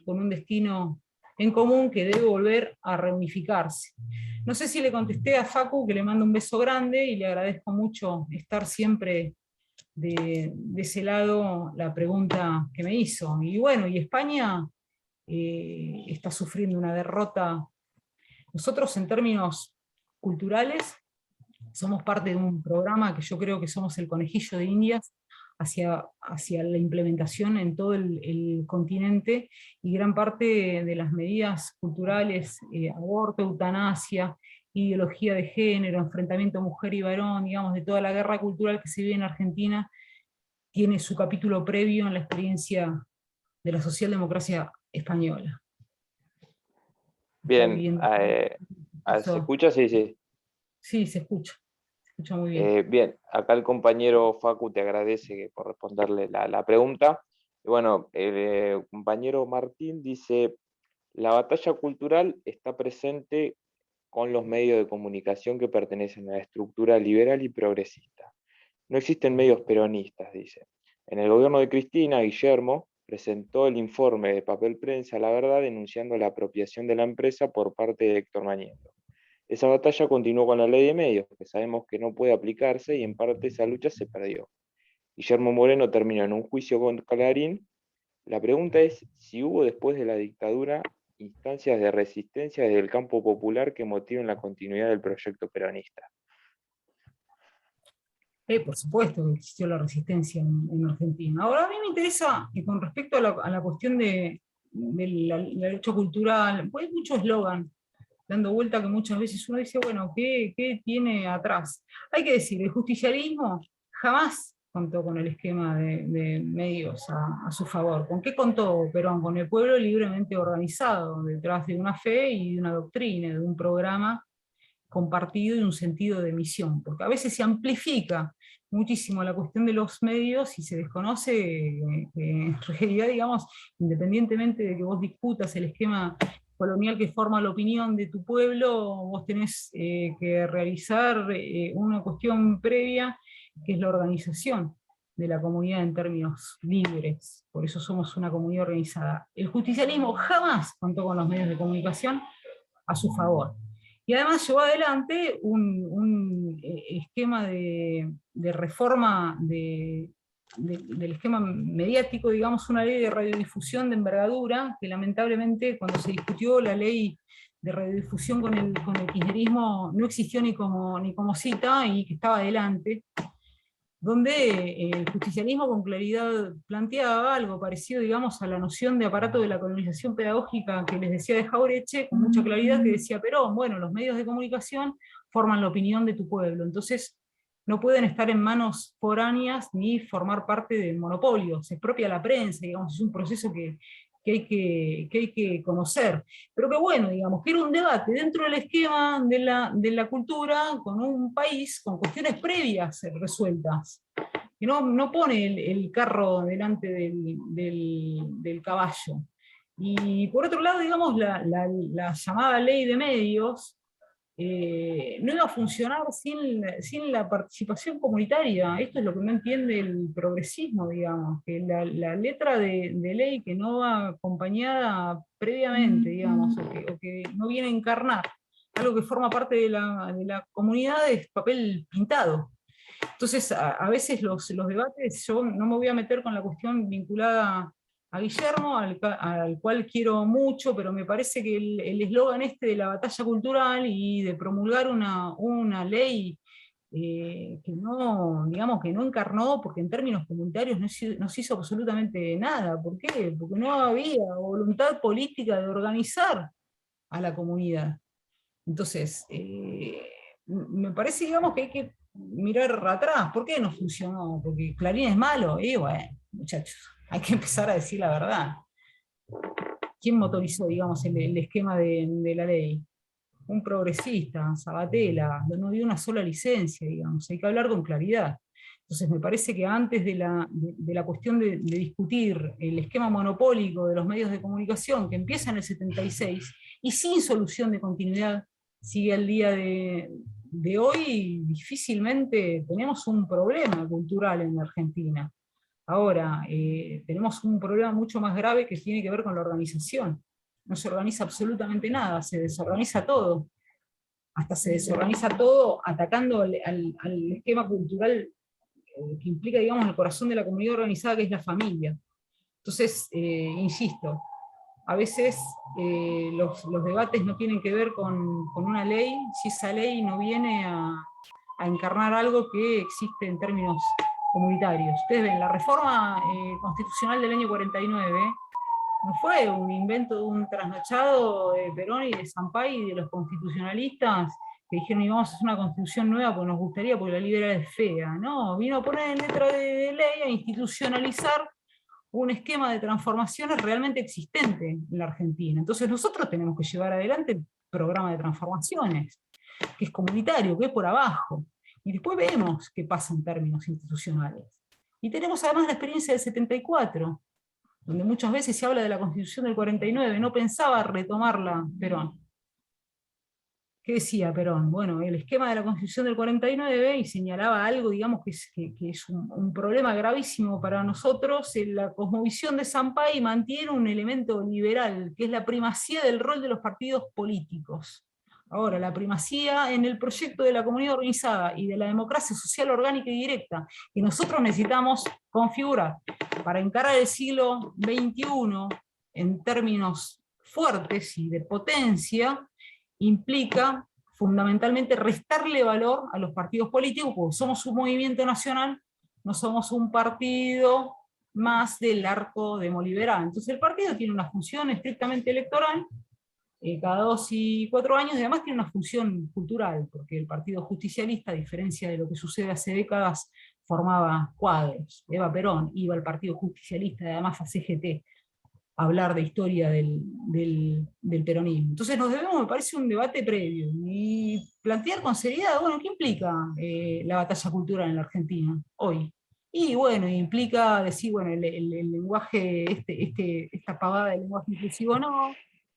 con un destino en común que debe volver a reunificarse. No sé si le contesté a Facu, que le mando un beso grande, y le agradezco mucho estar siempre de ese lado la pregunta que me hizo. Y bueno, y España está sufriendo una derrota. Nosotros en términos culturales somos parte de un programa que yo creo que somos el conejillo de Indias hacia la implementación en todo el continente, y gran parte de las medidas culturales, aborto, eutanasia, ideología de género, enfrentamiento mujer y varón, digamos, de toda la guerra cultural que se vive en Argentina, tiene su capítulo previo en la experiencia de la socialdemocracia española. Bien, ¿se escucha? Sí, sí. Sí, se escucha muy bien. Bien, acá el compañero Facu te agradece por responderle la pregunta. Y bueno, el compañero Martín dice, la batalla cultural está presente con los medios de comunicación que pertenecen a la estructura liberal y progresista. No existen medios peronistas, dice. En el gobierno de Cristina, Guillermo presentó el informe de Papel Prensa La Verdad denunciando la apropiación de la empresa por parte de Héctor Mañeto. Esa batalla continuó con la ley de medios, que sabemos que no puede aplicarse y en parte esa lucha se perdió. Guillermo Moreno terminó en un juicio con Clarín. La pregunta es si hubo después de la dictadura instancias de resistencia desde el campo popular que motiven la continuidad del proyecto peronista. Por supuesto que existió la resistencia en Argentina. Ahora a mí me interesa, con respecto a la cuestión de la lucha cultural, pues hay mucho eslogan dando vuelta que muchas veces uno dice, bueno, ¿qué tiene atrás? Hay que decir, el justicialismo jamás contó con el esquema de medios a su favor. ¿Con qué contó Perón? Con el pueblo libremente organizado, detrás de una fe y de una doctrina, de un programa compartido y un sentido de misión, porque a veces se amplifica muchísimo la cuestión de los medios y se desconoce en realidad, digamos, independientemente de que vos discutas el esquema colonial que forma la opinión de tu pueblo, vos tenés que realizar una cuestión previa, que es la organización de la comunidad en términos libres. Por eso somos una comunidad organizada. El justicialismo jamás contó con los medios de comunicación a su favor. Y además llevó adelante un esquema de reforma del esquema mediático, digamos, una ley de radiodifusión de envergadura, que lamentablemente cuando se discutió la ley de radiodifusión con el kirchnerismo no existió ni como cita, y que estaba adelante, donde el justicialismo con claridad planteaba algo parecido, digamos, a la noción de aparato de la colonización pedagógica que les decía de Jauretche, con mucha claridad, que decía Perón, bueno, los medios de comunicación forman la opinión de tu pueblo, entonces no pueden estar en manos foráneas ni formar parte del monopolio, se expropia la prensa, digamos, es un proceso que hay que conocer. Pero que bueno, digamos, que era un debate dentro del esquema de la cultura con un país con cuestiones previas resueltas, que no pone el carro delante del caballo. Y por otro lado, digamos, la llamada ley de medios, no iba a funcionar sin la participación comunitaria. Esto es lo que no entiende el progresismo, digamos, que la letra de ley que no va acompañada previamente, digamos, o que no viene a encarnar algo que forma parte de la comunidad, es papel pintado. Entonces, a veces los debates, yo no me voy a meter con la cuestión vinculada a Guillermo, al cual quiero mucho, pero me parece que el eslogan este de la batalla cultural y de promulgar una ley que no, digamos, que no encarnó, porque en términos comunitarios no se hizo absolutamente nada. ¿Por qué? Porque no había voluntad política de organizar a la comunidad. Entonces, me parece, digamos, que hay que mirar atrás. ¿Por qué no funcionó? ¿Porque Clarín es malo? Y bueno, muchachos, hay que empezar a decir la verdad. ¿Quién motorizó, digamos, el esquema de la ley? Un progresista, Sabatella, no dio una sola licencia, digamos. Hay que hablar con claridad. Entonces, me parece que antes de la cuestión de discutir el esquema monopólico de los medios de comunicación, que empieza en el 76, y sin solución de continuidad, sigue al día de hoy, difícilmente tenemos un problema cultural en la Argentina. Ahora, tenemos un problema mucho más grave que tiene que ver con la organización. No se organiza absolutamente nada, se desorganiza todo. Hasta se desorganiza todo atacando al esquema cultural que implica, digamos, el corazón de la comunidad organizada, que es la familia. Entonces, insisto, a veces los debates no tienen que ver con una ley, si esa ley no viene a encarnar algo que existe en términos comunitarios. Ustedes ven, la reforma constitucional del año 49 no fue un invento de un trasnochado de Perón y de Sampay y de los constitucionalistas que dijeron íbamos a hacer una constitución nueva porque nos gustaría, porque la libera es fea. No, vino a poner en letra de ley a institucionalizar un esquema de transformaciones realmente existente en la Argentina. Entonces nosotros tenemos que llevar adelante el programa de transformaciones, que es comunitario, que es por abajo. Y después vemos qué pasa en términos institucionales. Y tenemos además la experiencia del 74, donde muchas veces se habla de la Constitución del 49, no pensaba retomarla Perón. ¿Qué decía Perón? Bueno, el esquema de la Constitución del 49 y señalaba algo, digamos, que es un problema gravísimo para nosotros. La cosmovisión de Sampay mantiene un elemento liberal, que es la primacía del rol de los partidos políticos. Ahora, la primacía en el proyecto de la comunidad organizada y de la democracia social orgánica y directa, que nosotros necesitamos configurar para encarar el siglo XXI en términos fuertes y de potencia, implica fundamentalmente restarle valor a los partidos políticos, porque somos un movimiento nacional, no somos un partido más del arco demoliberal. Entonces el partido tiene una función estrictamente electoral, cada 2 y 4 años, y además tiene una función cultural, porque el Partido Justicialista, a diferencia de lo que sucede hace décadas, formaba cuadros. Eva Perón iba al Partido Justicialista, y además a CGT, hablar de historia del peronismo. Entonces nos debemos, me parece, un debate previo y plantear con seriedad, bueno, ¿qué implica la batalla cultural en la Argentina hoy? Y bueno, implica decir, bueno, el lenguaje, esta pavada del lenguaje inclusivo no,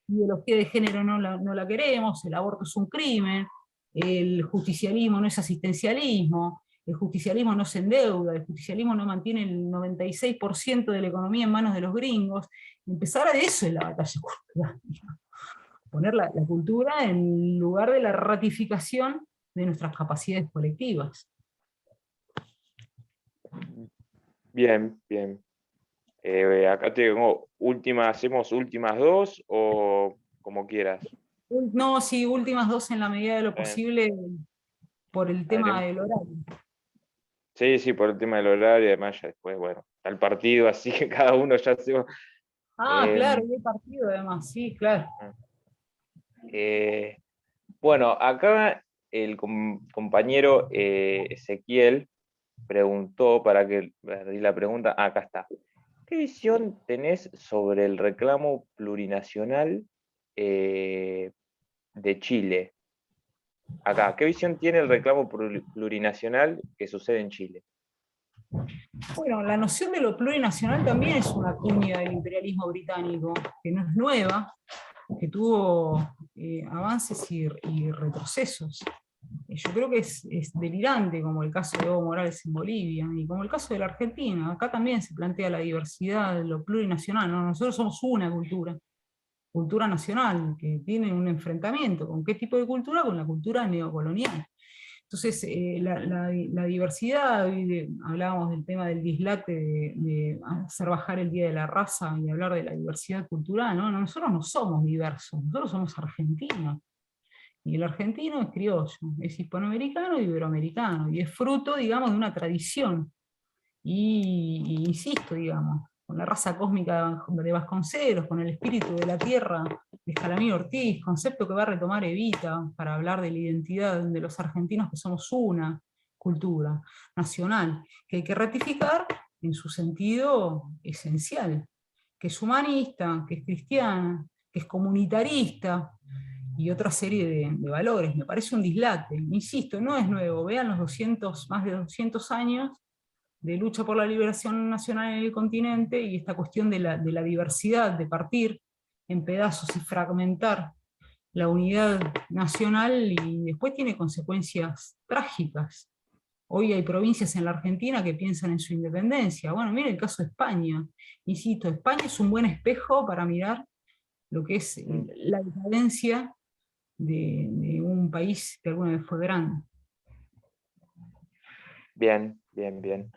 ideología de género no la queremos, el aborto es un crimen, el justicialismo no es asistencialismo, el justicialismo no se endeuda, el justicialismo no mantiene el 96% de la economía en manos de los gringos. Empezar a eso es la batalla cultural. Poner la cultura en lugar de la ratificación de nuestras capacidades colectivas. Bien, bien. Acá tengo ¿hacemos últimas dos o como quieras? No, sí, últimas dos en la medida de lo posible por el tema del horario. Sí, sí, por el tema del horario, además ya después, bueno, está el partido, así que cada uno ya se va. Claro, hay partido además, sí, claro. Bueno, acá el compañero Ezequiel preguntó, para que di la pregunta, acá está. ¿Qué visión tenés sobre el reclamo plurinacional de Chile? Acá, ¿qué visión tiene el reclamo plurinacional que sucede en Chile? Bueno, la noción de lo plurinacional también es una cuña del imperialismo británico, que no es nueva, que tuvo avances y retrocesos. Yo creo que es delirante, como el caso de Evo Morales en Bolivia, y como el caso de la Argentina. Acá también se plantea la diversidad, lo plurinacional, ¿no? Nosotros somos una cultura nacional, que tiene un enfrentamiento. ¿Con qué tipo de cultura? Con la cultura neocolonial. Entonces, la diversidad, hablábamos del tema del dislate de hacer bajar el Día de la Raza y hablar de la diversidad cultural, ¿no? Nosotros no somos diversos, nosotros somos argentinos. Y el argentino es criollo, es hispanoamericano y iberoamericano, y es fruto, digamos, de una tradición. Y insisto, digamos, con la raza cósmica de Vasconcelos, con el espíritu de la tierra de Jalamín Ortiz, concepto que va a retomar Evita para hablar de la identidad de los argentinos, que somos una cultura nacional, que hay que ratificar en su sentido esencial, que es humanista, que es cristiana, que es comunitarista, y otra serie de valores. Me parece un dislate, insisto, no es nuevo. Vean los más de 200 años de lucha por la liberación nacional en el continente, y esta cuestión de la diversidad, de partir en pedazos y fragmentar la unidad nacional, y después tiene consecuencias trágicas. Hoy hay provincias en la Argentina que piensan en su independencia. Bueno, miren el caso de España. Insisto, España es un buen espejo para mirar lo que es la decadencia de un país que alguna vez fue grande. Bien, bien, bien.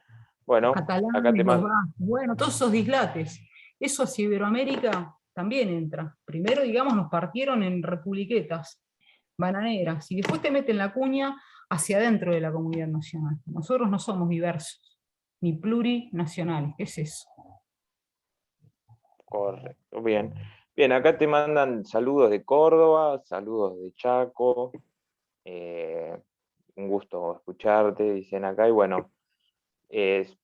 Bueno, Los acá catalanes, te los mando. vascos, bueno, todos esos dislates. Eso hacia Iberoamérica también entra. Primero, digamos, nos partieron en republiquetas bananeras, y después te meten la cuña hacia adentro de la comunidad nacional. Nosotros no somos diversos, ni plurinacionales. ¿Qué es eso? Correcto, bien. Bien, acá te mandan saludos de Córdoba, saludos de Chaco. Un gusto escucharte, dicen acá. Y bueno,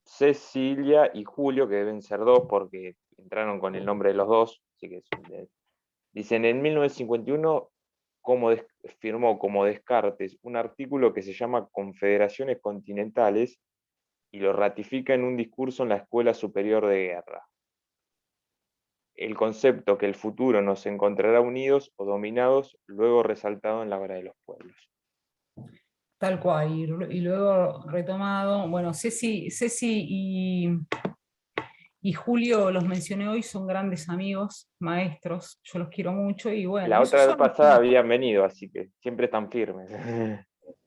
Cecilia y Julio, que deben ser dos porque entraron con el nombre de los dos, así que dicen, en 1951 firmó como Descartes un artículo que se llama Confederaciones Continentales y lo ratifica en un discurso en la Escuela Superior de Guerra. El concepto que el futuro nos encontrará unidos o dominados, luego resaltado en la Obra de los Pueblos. Tal cual, y luego retomado, bueno, Ceci y Julio, los mencioné hoy, son grandes amigos, maestros, yo los quiero mucho, y bueno, La esos otra vez son pasada habían venido, así que siempre están firmes.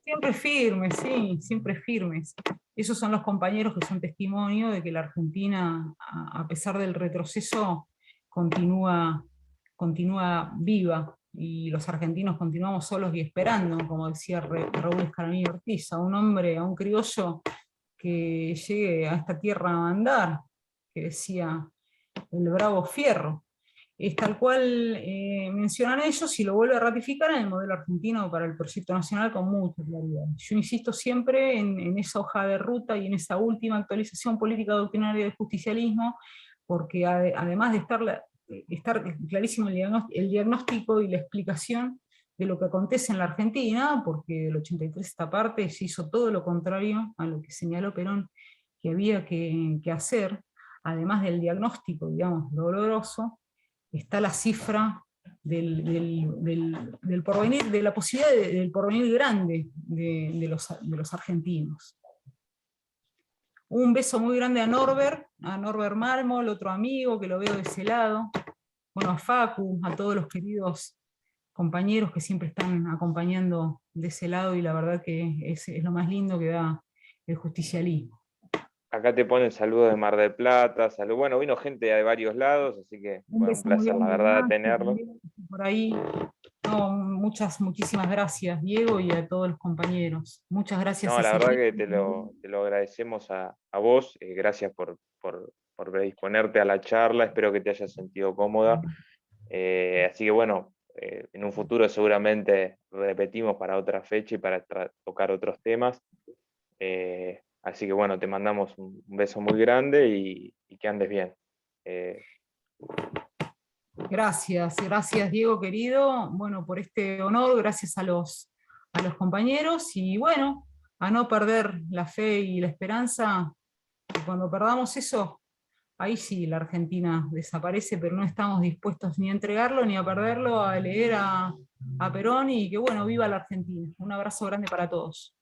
siempre firmes, sí, siempre firmes. Esos son los compañeros que son testimonio de que la Argentina, a pesar del retroceso, continúa viva, y los argentinos continuamos solos y esperando, como decía Raúl Escaramillo Ortiz, a un hombre, a un criollo que llegue a esta tierra a mandar, que decía el bravo Fierro. Es tal cual mencionan ellos, y lo vuelve a ratificar en el modelo argentino para el proyecto nacional con mucha claridad. Yo insisto siempre en esa hoja de ruta y en esa última actualización política doctrinaria del justicialismo, porque además de estar clarísimo el diagnóstico y la explicación de lo que acontece en la Argentina, porque del 83 esta parte se hizo todo lo contrario a lo que señaló Perón que había que hacer, además del diagnóstico, digamos, doloroso, está la cifra del porvenir, de la posibilidad del porvenir grande de los argentinos. Un beso muy grande a Norbert Mármol, otro amigo que lo veo de ese lado, bueno, a Facu, a todos los queridos compañeros que siempre están acompañando de ese lado, y la verdad que es lo más lindo que da el justicialismo. Acá te ponen saludos de Mar del Plata, bueno, vino gente de varios lados, así que Un bueno, un beso muy placer, la grande a verdad, Maxi tenerlos. también, por ahí. No, muchísimas gracias, Diego, y a todos los compañeros. Muchas gracias, No, la verdad Ezequiel. que te lo agradecemos a vos, gracias por predisponerte a la charla, espero que te hayas sentido cómoda. Así que bueno, en un futuro seguramente repetimos para otra fecha y para tocar otros temas. Así que bueno, te mandamos un beso muy grande y que andes bien. Gracias, Diego, querido. Bueno, por este honor, gracias a los compañeros, y bueno, a no perder la fe y la esperanza, que cuando perdamos eso, ahí sí la Argentina desaparece, pero no estamos dispuestos ni a entregarlo ni a perderlo, a leer a Perón, y que bueno, viva la Argentina. Un abrazo grande para todos.